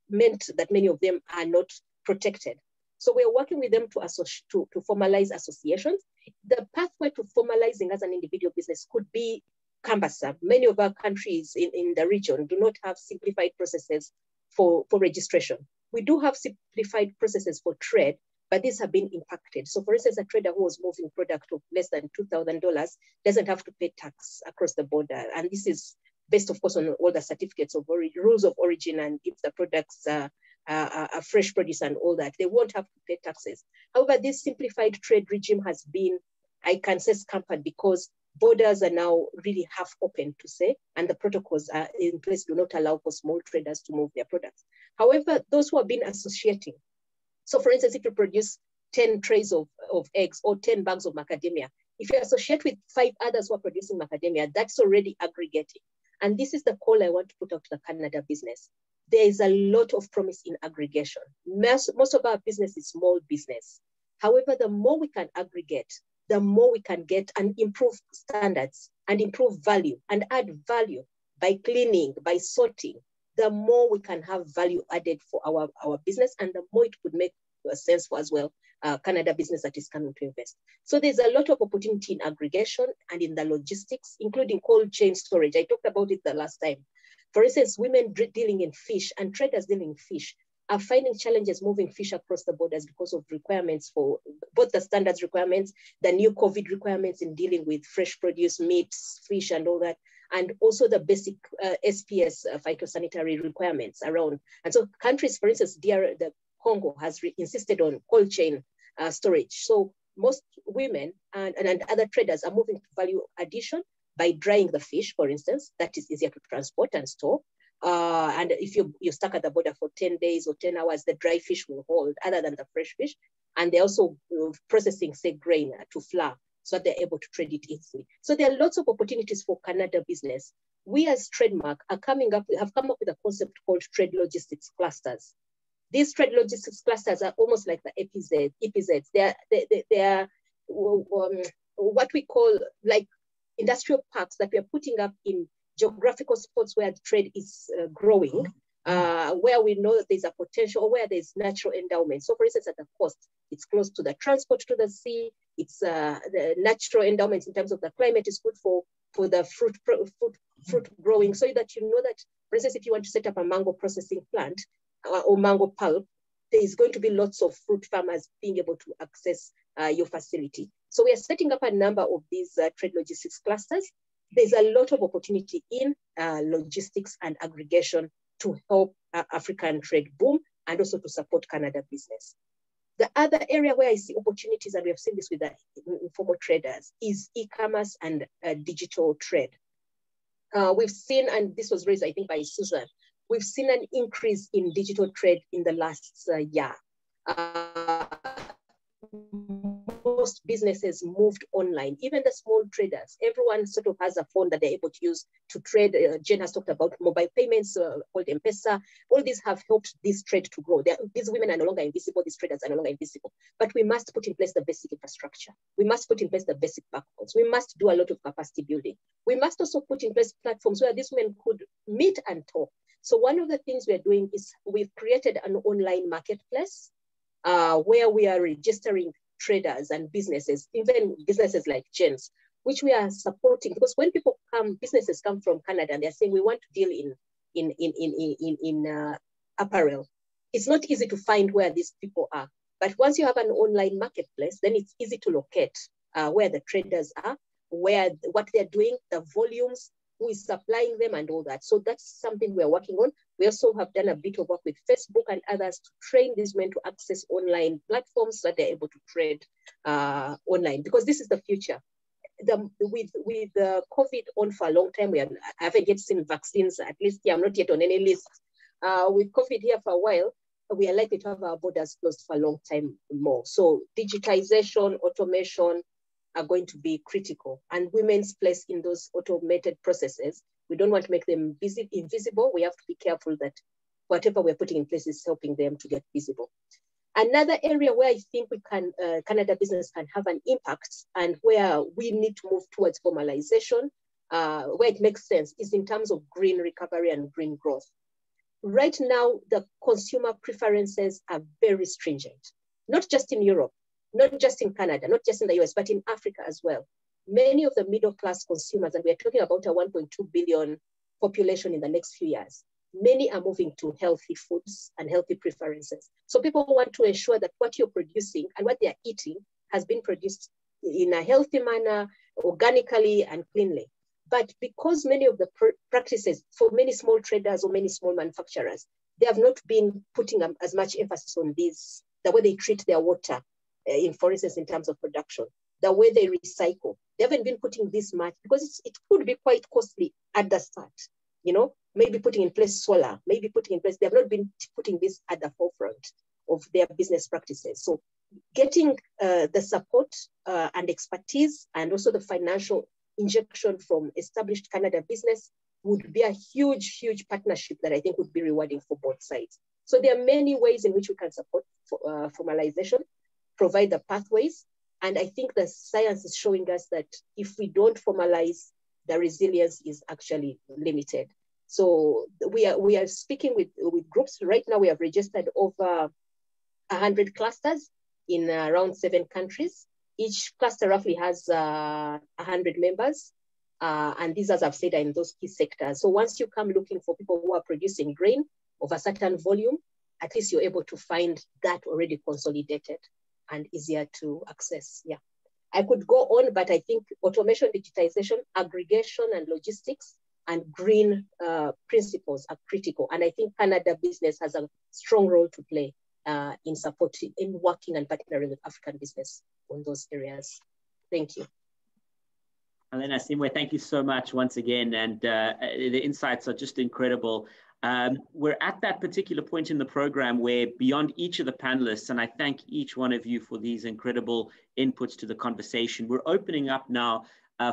meant that many of them are not protected. So we're working with them to formalize associations. The pathway to formalizing as an individual business could be cumbersome. Many of our countries in the region do not have simplified processes for registration. We do have simplified processes for trade, but these have been impacted. So for instance, a trader who was moving product of less than $2,000 doesn't have to pay tax across the border. And this is based, of course, on all the certificates of rules of origin, and if the products are fresh produce and all that, they won't have to pay taxes. However, this simplified trade regime has been, I can say, scampered because borders are now really half open to say, and the protocols are in place do not allow for small traders to move their products. However, those who have been associating, so for instance, if you produce 10 trays of eggs or 10 bags of macadamia, if you associate with 5 others who are producing macadamia, that's already aggregating. And this is the call I want to put out to the Canada business. There is a lot of promise in aggregation. Most of our business is small business. However, the more we can aggregate, the more we can get and improve standards and improve value and add value by cleaning, by sorting, the more we can have value added for our business, and the more it would make sense for as well Canada business that is coming to invest. So there's a lot of opportunity in aggregation and in the logistics, including cold chain storage. I talked about it the last time. For instance, women dealing in fish and traders dealing in fish are finding challenges moving fish across the borders because of requirements for both the standards requirements, the new COVID requirements in dealing with fresh produce, meats, fish, and all that, and also the basic SPS phytosanitary requirements around. And so countries, for instance, the Congo has insisted on cold chain storage. So most women and other traders are moving to value addition by drying the fish, for instance. That is easier to transport and store. And if you're stuck at the border for 10 days or 10 hours, the dry fish will hold other than the fresh fish. And they're also processing, say, grain to flour, so that they're able to trade it easily. So there are lots of opportunities for Canada business. We as Trademark have come up with a concept called trade logistics clusters. These trade logistics clusters are almost like the EPZs. They are what we call like industrial parks that we are putting up in geographical spots where the trade is growing, where we know that there's a potential, or where there's natural endowment. So for instance, at the coast, it's close to the transport to the sea. It's the natural endowments in terms of the climate is good for the fruit growing, so that you know that, for instance, if you want to set up a mango processing plant or mango pulp, there is going to be lots of fruit farmers being able to access your facility. So we are setting up a number of these trade logistics clusters. There's a lot of opportunity in logistics and aggregation to help African trade boom and also to support Canada business. The other area where I see opportunities, and we have seen this with the informal traders, is e-commerce and digital trade. We've seen, and this was raised, I think, by Susan, we've seen an increase in digital trade in the last year. Most businesses moved online, even the small traders. Everyone sort of has a phone that they're able to use to trade. Jen has talked about mobile payments, called M-Pesa. All these have helped this trade to grow. These women are no longer invisible, these traders are no longer invisible. But we must put in place the basic infrastructure. We must put in place the basic backbones. We must do a lot of capacity building. We must also put in place platforms where these women could meet and talk. So one of the things we're doing is we've created an online marketplace where we are registering traders and businesses, even businesses like Jen's, which we are supporting, because when people come, businesses come from Canada and they're saying we want to deal in apparel. It's not easy to find where these people are, but once you have an online marketplace, then it's easy to locate where the traders are, what they're doing, the volumes, who is supplying them, and all that. So that's something we're working on. We also have done a bit of work with Facebook and others to train these men to access online platforms so that they're able to trade online, because this is the future. With the COVID on for a long time, I haven't yet seen vaccines, at least I'm not yet on any list. With COVID here for a while, we are likely to have our borders closed for a long time more. So digitization, automation, are going to be critical, and women's place in those automated processes, we don't want to make them invisible. We have to be careful that whatever we're putting in place is helping them to get visible. Another area where I think we can, Canada business can have an impact, and where we need to move towards formalization, where it makes sense, is in terms of green recovery and green growth. Right now, the consumer preferences are very stringent, not just in Europe, not just in Canada, not just in the US, but in Africa as well. Many of the middle class consumers, and we are talking about a 1.2 billion population in the next few years, many are moving to healthy foods and healthy preferences. So people want to ensure that what you're producing and what they're eating has been produced in a healthy manner, organically and cleanly. But because many of the practices for many small traders or many small manufacturers, they have not been putting as much emphasis on this, the way they treat their water, for instance, in terms of production, the way they recycle. They haven't been putting this much because it could be quite costly at the start, you know, maybe putting in place solar, maybe putting in place, they have not been putting this at the forefront of their business practices. So getting the support and expertise and also the financial injection from established Canada business would be a huge, huge partnership that I think would be rewarding for both sides. So there are many ways in which we can support formalization, provide the pathways. And I think the science is showing us that if we don't formalize, the resilience is actually limited. So we are speaking with groups. Right now we have registered over 100 clusters in around 7 countries. Each cluster roughly has 100 members. And these, as I've said, are in those key sectors. So once you come looking for people who are producing grain of a certain volume, at least you're able to find that already consolidated and easier to access. Yeah, I could go on, but I think automation, digitization, aggregation, and logistics and green principles are critical. And I think Canada business has a strong role to play in supporting, in working and partnering with African business on those areas. Thank you. Alena, Simwe, thank you so much once again. And the insights are just incredible. We're at that particular point in the program where beyond each of the panelists, and I thank each one of you for these incredible inputs to the conversation, we're opening up now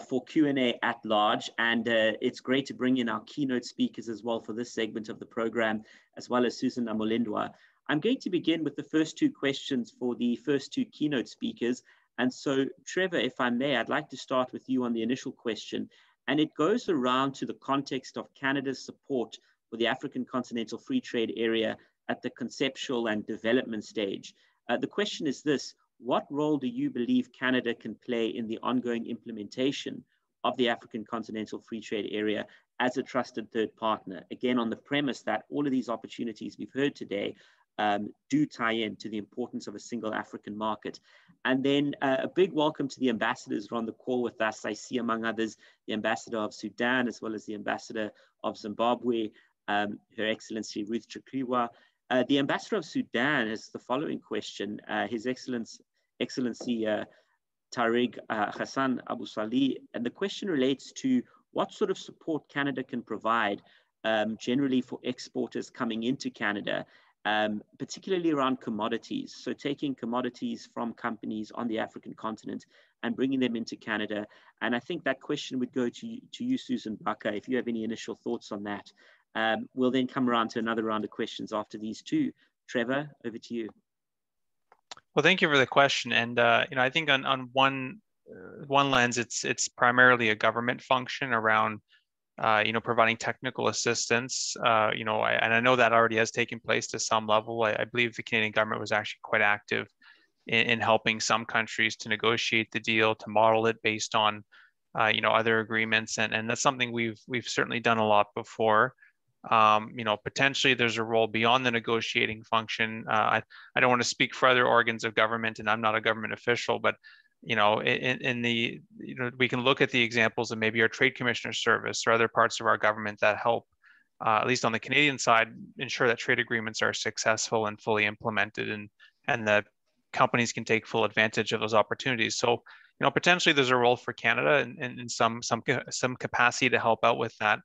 for Q&A at large. And it's great to bring in our keynote speakers as well for this segment of the program, as well as Susan Namolindwa. I'm going to begin with the first 2 questions for the first 2 keynote speakers. And so, Trevor, if I may, I'd like to start with you on the initial question. And it goes around to the context of Canada's support for the African Continental Free Trade Area at the conceptual and development stage. The question is this: what role do you believe Canada can play in the ongoing implementation of the African Continental Free Trade Area as a trusted third partner? Again, on the premise that all of these opportunities we've heard today do tie in to the importance of a single African market. And then a big welcome to the ambassadors who are on the call with us. I see among others, the ambassador of Sudan, as well as the ambassador of Zimbabwe, Her Excellency Ruth Chakriwa. The ambassador of Sudan has the following question. His Excellency Tariq Hassan Abu Salih, and the question relates to what sort of support Canada can provide generally for exporters coming into Canada, particularly around commodities. So taking commodities from companies on the African continent and bringing them into Canada. And I think that question would go to you, Susan Bakker, if you have any initial thoughts on that. We'll then come around to another round of questions after these 2. Trevor, over to you. Well, thank you for the question. And you know, I think on one lens, it's primarily a government function around you know, providing technical assistance. You know, and I know that already has taken place to some level. I believe the Canadian government was actually quite active in helping some countries to negotiate the deal, to model it based on you know, other agreements, and that's something we've certainly done a lot before. You know, potentially there's a role beyond the negotiating function. I don't want to speak for other organs of government, and I'm not a government official, but you know, in the, you know, we can look at the examples of maybe our Trade Commissioner Service or other parts of our government that help, at least on the Canadian side, ensure that trade agreements are successful and fully implemented, and that companies can take full advantage of those opportunities. So, you know, potentially there's a role for Canada in some capacity to help out with that.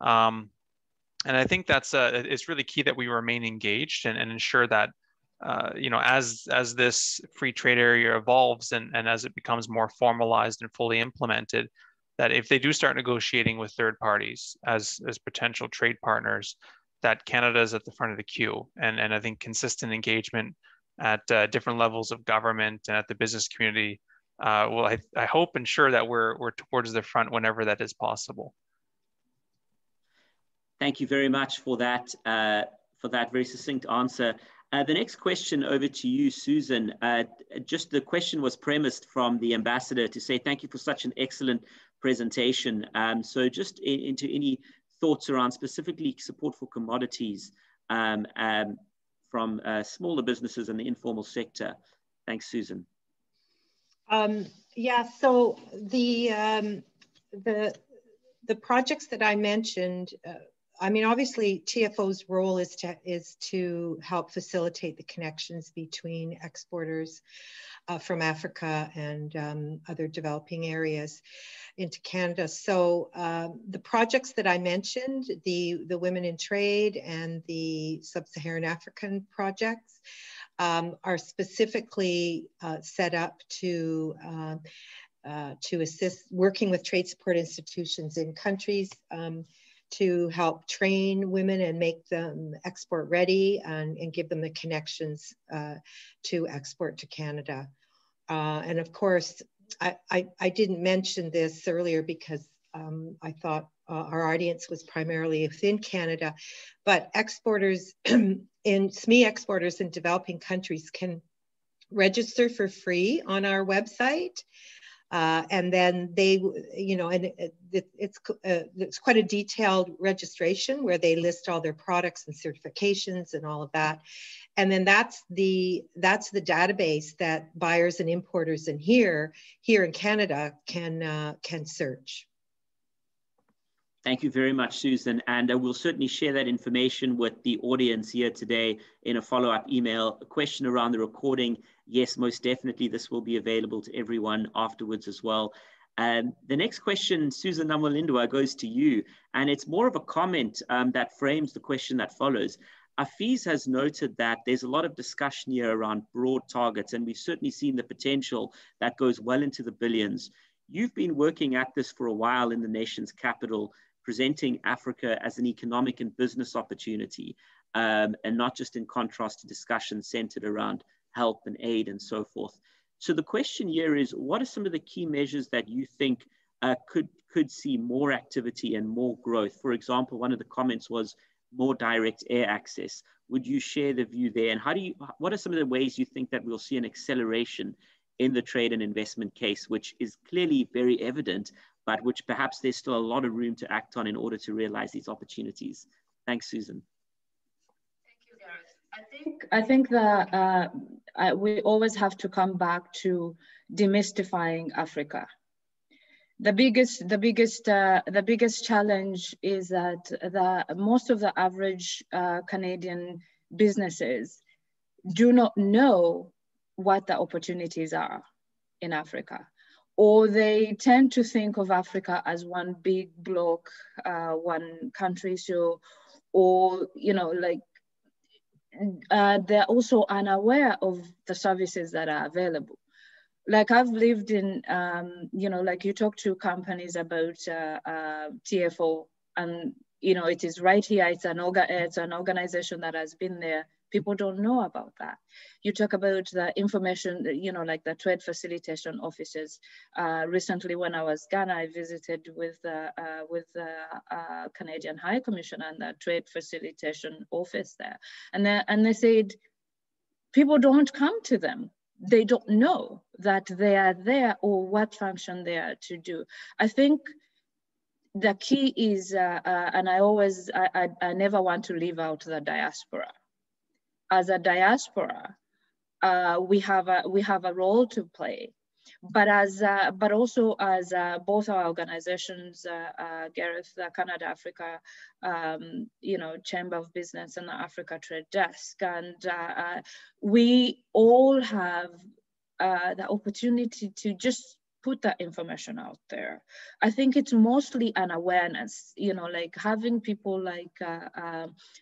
And I think that's it's really key that we remain engaged and ensure that you know, as this free trade area evolves and as it becomes more formalized and fully implemented, that if they do start negotiating with third parties as potential trade partners, that Canada is at the front of the queue. And I think consistent engagement at different levels of government and at the business community will, I hope, ensure that we're towards the front whenever that is possible. Thank you very much for that very succinct answer. The next question over to you, Susan. Just the question was premised from the ambassador to say thank you for such an excellent presentation. So just into any thoughts around specifically support for commodities from smaller businesses in the informal sector. Thanks, Susan. Yeah, so the projects that I mentioned, I mean, obviously TFO's role is to help facilitate the connections between exporters from Africa and other developing areas into Canada. So the projects that I mentioned, the Women in Trade and the Sub-Saharan African projects, are specifically set up to assist working with trade support institutions in countries to help train women and make them export ready and give them the connections to export to Canada. And of course, I didn't mention this earlier because I thought our audience was primarily within Canada, but exporters SME exporters in developing countries can register for free on our website. And then they, you know, and it's quite a detailed registration where they list all their products and certifications and all of that. And then that's the database that buyers and importers in here in Canada can search. Thank you very much, Susan. And we'll certainly share that information with the audience here today in a follow-up email. A question around the recording. Yes, most definitely this will be available to everyone afterwards as well. The next question, Susan Namolindwa, goes to you. And it's more of a comment that frames the question that follows. Afiz has noted that there's a lot of discussion here around broad targets, and we've certainly seen the potential that goes well into the billions. You've been working at this for a while in the nation's capital, presenting Africa as an economic and business opportunity, and not just in contrast to discussions centered around help and aid and so forth. So the question here is, what are some of the key measures that you think could see more activity and more growth? For example, one of the comments was more direct air access. Would you share the view there? And what are some of the ways you think that we'll see an acceleration in the trade and investment case, which is clearly very evident, but which perhaps there's still a lot of room to act on in order to realize these opportunities? Thanks, Susan. Thank you, Gareth. I think that we always have to come back to demystifying Africa. The biggest challenge is that most of the average Canadian businesses do not know what the opportunities are in Africa, or they tend to think of Africa as one big block, one country. So, or, you know, like they're also unaware of the services that are available. Like I've lived in, you know, like you talk to companies about TFO, and, you know, it is right here. It's an organization that has been there. People don't know about that. You talk about the information, you know, like the trade facilitation offices. Recently, when I was in Ghana, I visited with the Canadian High Commissioner and the trade facilitation office there. And they said, people don't come to them. They don't know that they are there or what function they are to do. I think the key is, and I never want to leave out the diaspora. As a diaspora, we have a role to play, but also as both our organizations, Gareth, the Canada Africa, you know, Chamber of Business and the Africa Trade Desk, and we all have the opportunity to just put that information out there. I think it's mostly an awareness, you know, like having people like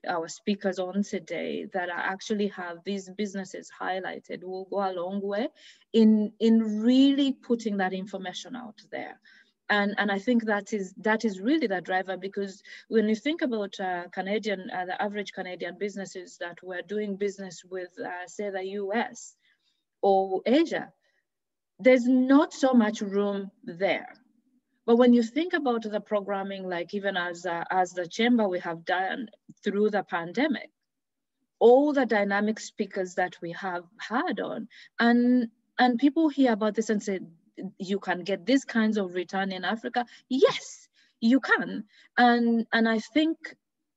our speakers on today that actually have these businesses highlighted will go a long way in really putting that information out there. And I think that is really the driver, because when you think about the average Canadian businesses that were doing business with, say, the US or Asia, there's not so much room there. But when you think about the programming, like even as the chamber we have done through the pandemic, all the dynamic speakers that we have had on, and people hear about this and say, you can get these kinds of return in Africa. Yes, you can. And I think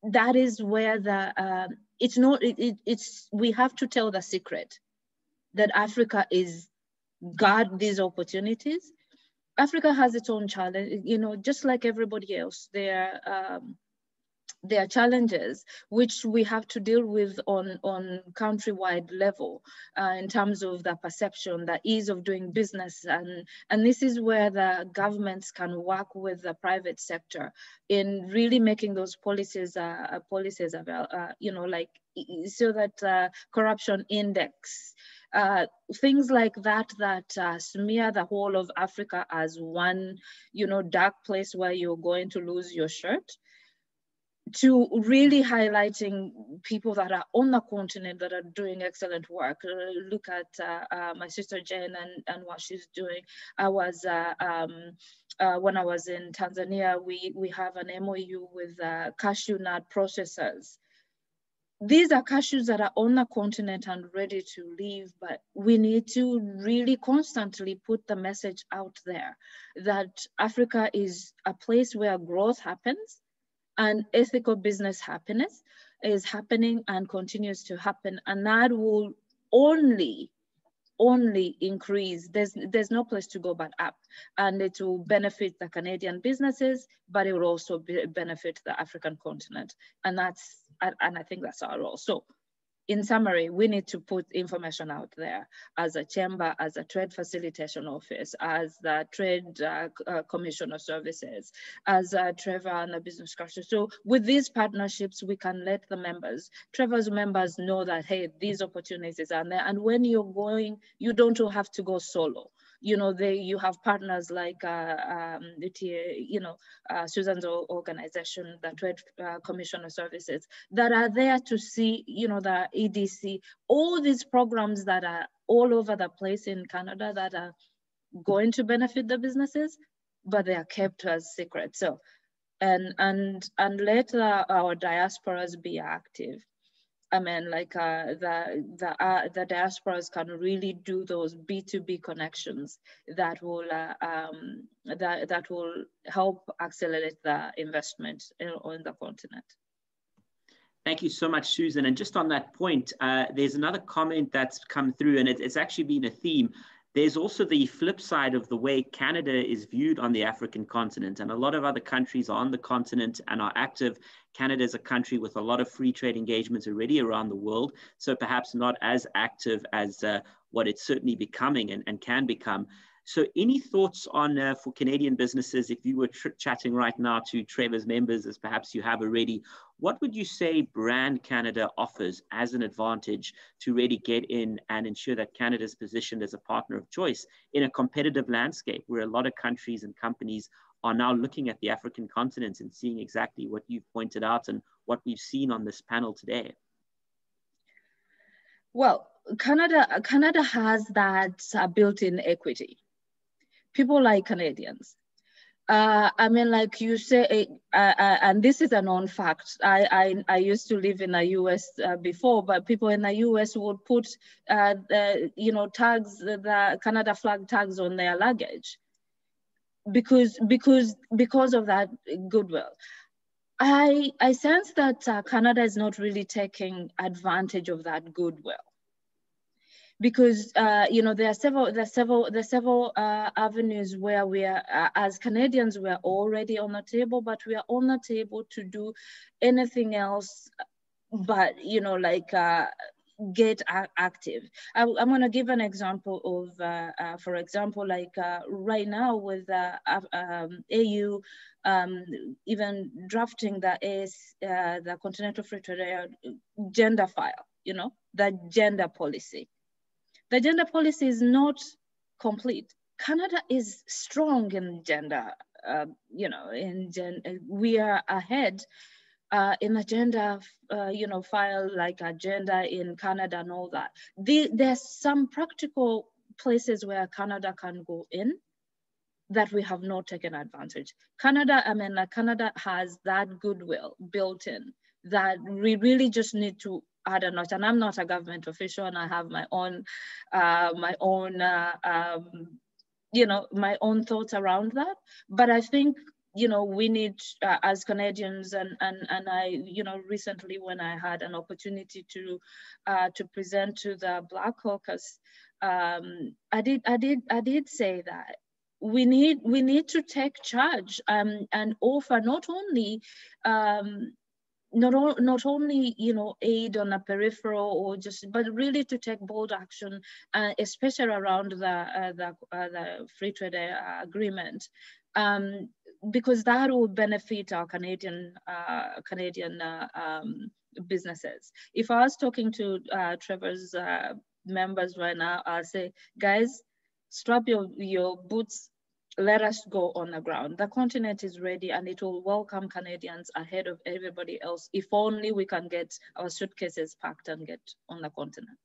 that is where the, we have to tell the secret that Africa is guard these opportunities. Africa has its own challenge, you know, just like everybody else. There are challenges which we have to deal with on countrywide level in terms of the perception, the ease of doing business, and this is where the governments can work with the private sector in really making those policies you know, like, so that corruption index, things like that smear the whole of Africa as one, you know, dark place where you're going to lose your shirt, to really highlighting people that are on the continent that are doing excellent work. Look at my sister Jen and what she's doing. I was, when I was in Tanzania, we have an MOU with cashew nut processors. These are cashews that are on the continent and ready to leave, but we need to really constantly put the message out there that Africa is a place where growth happens and ethical business happiness is happening and continues to happen. And that will only increase. There's no place to go but up. And it will benefit the Canadian businesses, but it will also benefit the African continent. And I think that's our role. So in summary, we need to put information out there as a chamber, as a trade facilitation office, as the trade commissioner services, as Trevor and the business culture. So with these partnerships, we can let the members, Trevor's members, know that, hey, these opportunities are there. And when you're going, you don't have to go solo. You know, you have partners like Susan's organization, the Trade Commissioner Services, that are there to see, you know, the EDC, all these programs that are all over the place in Canada that are going to benefit the businesses, but they are kept as secret. So, and let our diasporas be active. I mean, like the diasporas can really do those B2B connections that will that will help accelerate the investment on the continent. Thank you so much, Susan. And just on that point, there's another comment that's come through, and it's actually been a theme. There's also the flip side of the way Canada is viewed on the African continent, and a lot of other countries are on the continent and are active. Canada is a country with a lot of free trade engagements already around the world, so perhaps not as active as what it's certainly becoming and can become. So any thoughts on, for Canadian businesses, if you were chatting right now to Trevor's members, as perhaps you have already, what would you say Brand Canada offers as an advantage to really get in and ensure that Canada is positioned as a partner of choice in a competitive landscape where a lot of countries and companies are now looking at the African continent and seeing exactly what you've pointed out and what we've seen on this panel today? Well, Canada has that built-in equity. People like Canadians. I mean, like you say, and this is a known fact. I used to live in the US before, but people in the US would put, you know, tags, the Canada flag tags on their luggage because of that goodwill. I sense that Canada is not really taking advantage of that goodwill. Because you know, there are several avenues where we are, as Canadians, we are already on the table, but we are on the table to do anything else, but you know, like get active. I'm going to give an example of, for example, like right now with AU even drafting the Continental Free Trade Area gender file, you know, the gender policy. The gender policy is not complete. Canada is strong in gender, you know, we are ahead in a gender, you know, file like a gender in Canada and all that. There's some practical places where Canada can go in that we have not taken advantage. Canada has that goodwill built in that we really just need to add a notch. And I'm not a government official, and I have my own you know, my own thoughts around that. But I think you know, we need, as Canadians, and I, you know, recently when I had an opportunity to present to the Black Caucus, I did say that we need to take charge and offer not only not only, you know, aid on a peripheral or just, but really to take bold action, especially around the free trade agreement, because that will benefit our Canadian businesses. If I was talking to Trevor's members right now, I'll say, guys, strap your boots. Let us go on the ground. The continent is ready and it will welcome Canadians ahead of everybody else, if only we can get our suitcases packed and get on the continent.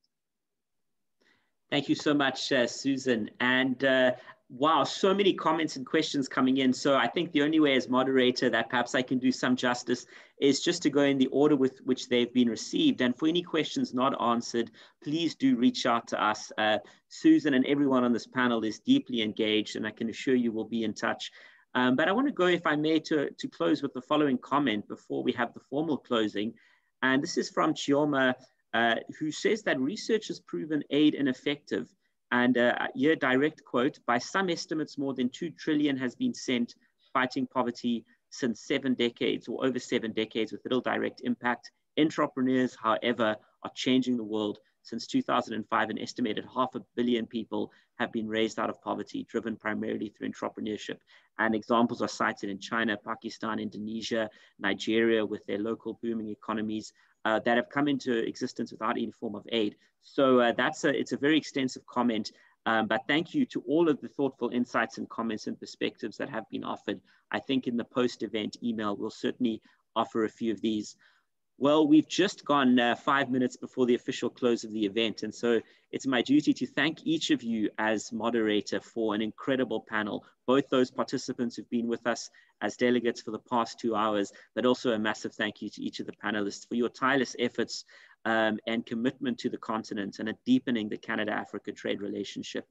Thank you so much, Susan. And wow, so many comments and questions coming in. So I think the only way as moderator that perhaps I can do some justice is just to go in the order with which they've been received. And for any questions not answered, please do reach out to us. Susan and everyone on this panel is deeply engaged, and I can assure you we'll be in touch. But I want to go, if I may, to close with the following comment before we have the formal closing. And this is from Chioma, who says that research has proven aid ineffective. And here, direct quote, by some estimates, more than 2 trillion has been sent fighting poverty since 7 decades or over 7 decades with little direct impact. Entrepreneurs, however, are changing the world. Since 2005, an estimated 500 million people have been raised out of poverty, driven primarily through entrepreneurship. And examples are cited in China, Pakistan, Indonesia, Nigeria, with their local booming economies that have come into existence without any form of aid. So it's a very extensive comment, but thank you to all of the thoughtful insights and comments and perspectives that have been offered. I think in the post-event email, we'll certainly offer a few of these. Well, we've just gone 5 minutes before the official close of the event. And so it's my duty to thank each of you as moderator for an incredible panel, both those participants who've been with us as delegates for the past 2 hours, but also a massive thank you to each of the panelists for your tireless efforts and commitment to the continent and deepening the Canada-Africa trade relationship.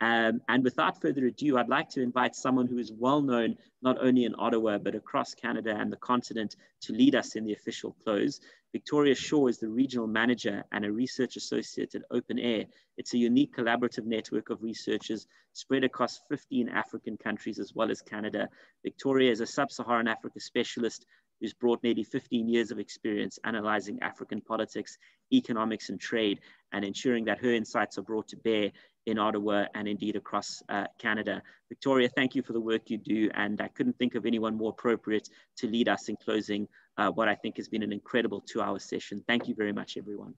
And without further ado, I'd like to invite someone who is well known, not only in Ottawa, but across Canada and the continent, to lead us in the official close. Victoria Shaw is the regional manager and a research associate at Open Air. It's a unique collaborative network of researchers spread across 15 African countries as well as Canada. Victoria is a sub-Saharan Africa specialist who's brought nearly 15 years of experience analyzing African politics, economics, and trade, and ensuring that her insights are brought to bear in Ottawa and indeed across Canada. Victoria, thank you for the work you do, and I couldn't think of anyone more appropriate to lead us in closing what I think has been an incredible 2-hour session. Thank you very much, everyone.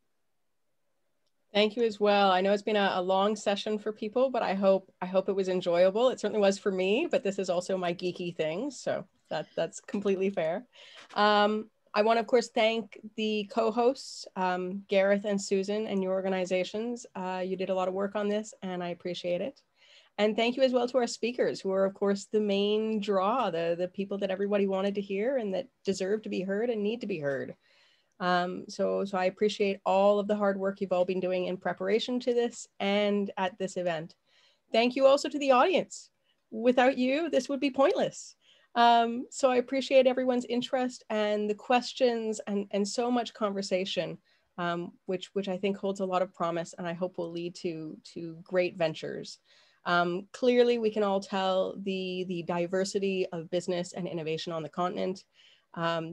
Thank you as well. I know it's been a long session for people, but I hope it was enjoyable. It certainly was for me, but this is also my geeky thing, so that's completely fair. I want to, of course, thank the co-hosts, Gareth and Susan, and your organizations. You did a lot of work on this, and I appreciate it. And thank you as well to our speakers, who are, of course, the main draw, the people that everybody wanted to hear and that deserve to be heard and need to be heard. So I appreciate all of the hard work you've all been doing in preparation to this and at this event. Thank you also to the audience. Without you, this would be pointless. So I appreciate everyone's interest and the questions and so much conversation, which I think holds a lot of promise and I hope will lead to great ventures. Clearly, we can all tell the diversity of business and innovation on the continent.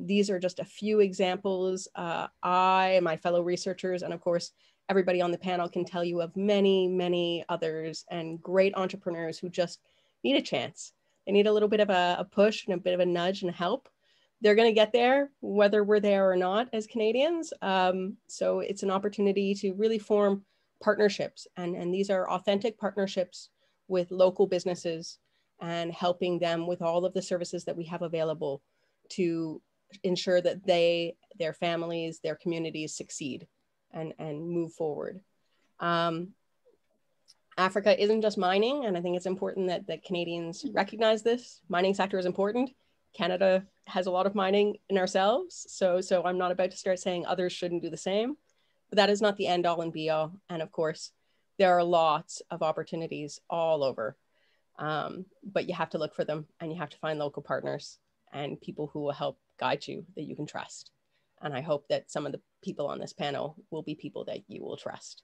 These are just a few examples. I and my fellow researchers, and of course, everybody on the panel can tell you of many, many others and great entrepreneurs who just need a chance. They need a little bit of a push and a bit of a nudge and help. They're going to get there, whether we're there or not as Canadians. So it's an opportunity to really form partnerships. And these are authentic partnerships with local businesses and helping them with all of the services that we have available to ensure that their families, their communities succeed and move forward. Africa isn't just mining, and I think it's important that Canadians recognize this. Mining sector is important. Canada has a lot of mining in ourselves, so I'm not about to start saying others shouldn't do the same, but that is not the end all and be all. And of course, there are lots of opportunities all over. But you have to look for them, and you have to find local partners and people who will help guide you that you can trust. And I hope that some of the people on this panel will be people that you will trust.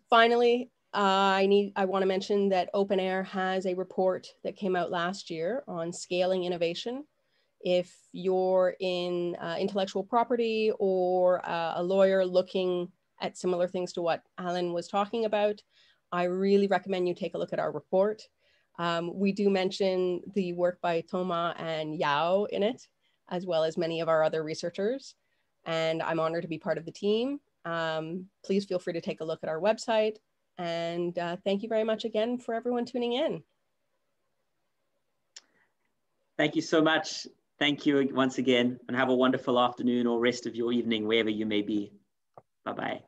Finally, I want to mention that Open Air has a report that came out last year on scaling innovation. If you're in intellectual property or a lawyer looking at similar things to what Alan was talking about, I really recommend you take a look at our report. We do mention the work by Thomas and Yao in it, as well as many of our other researchers. And I'm honored to be part of the team. Please feel free to take a look at our website. And thank you very much again for everyone tuning in. Thank you so much. Thank you once again, and have a wonderful afternoon or rest of your evening, wherever you may be. Bye-bye.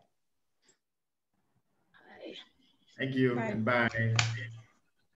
Thank you. Bye. Bye.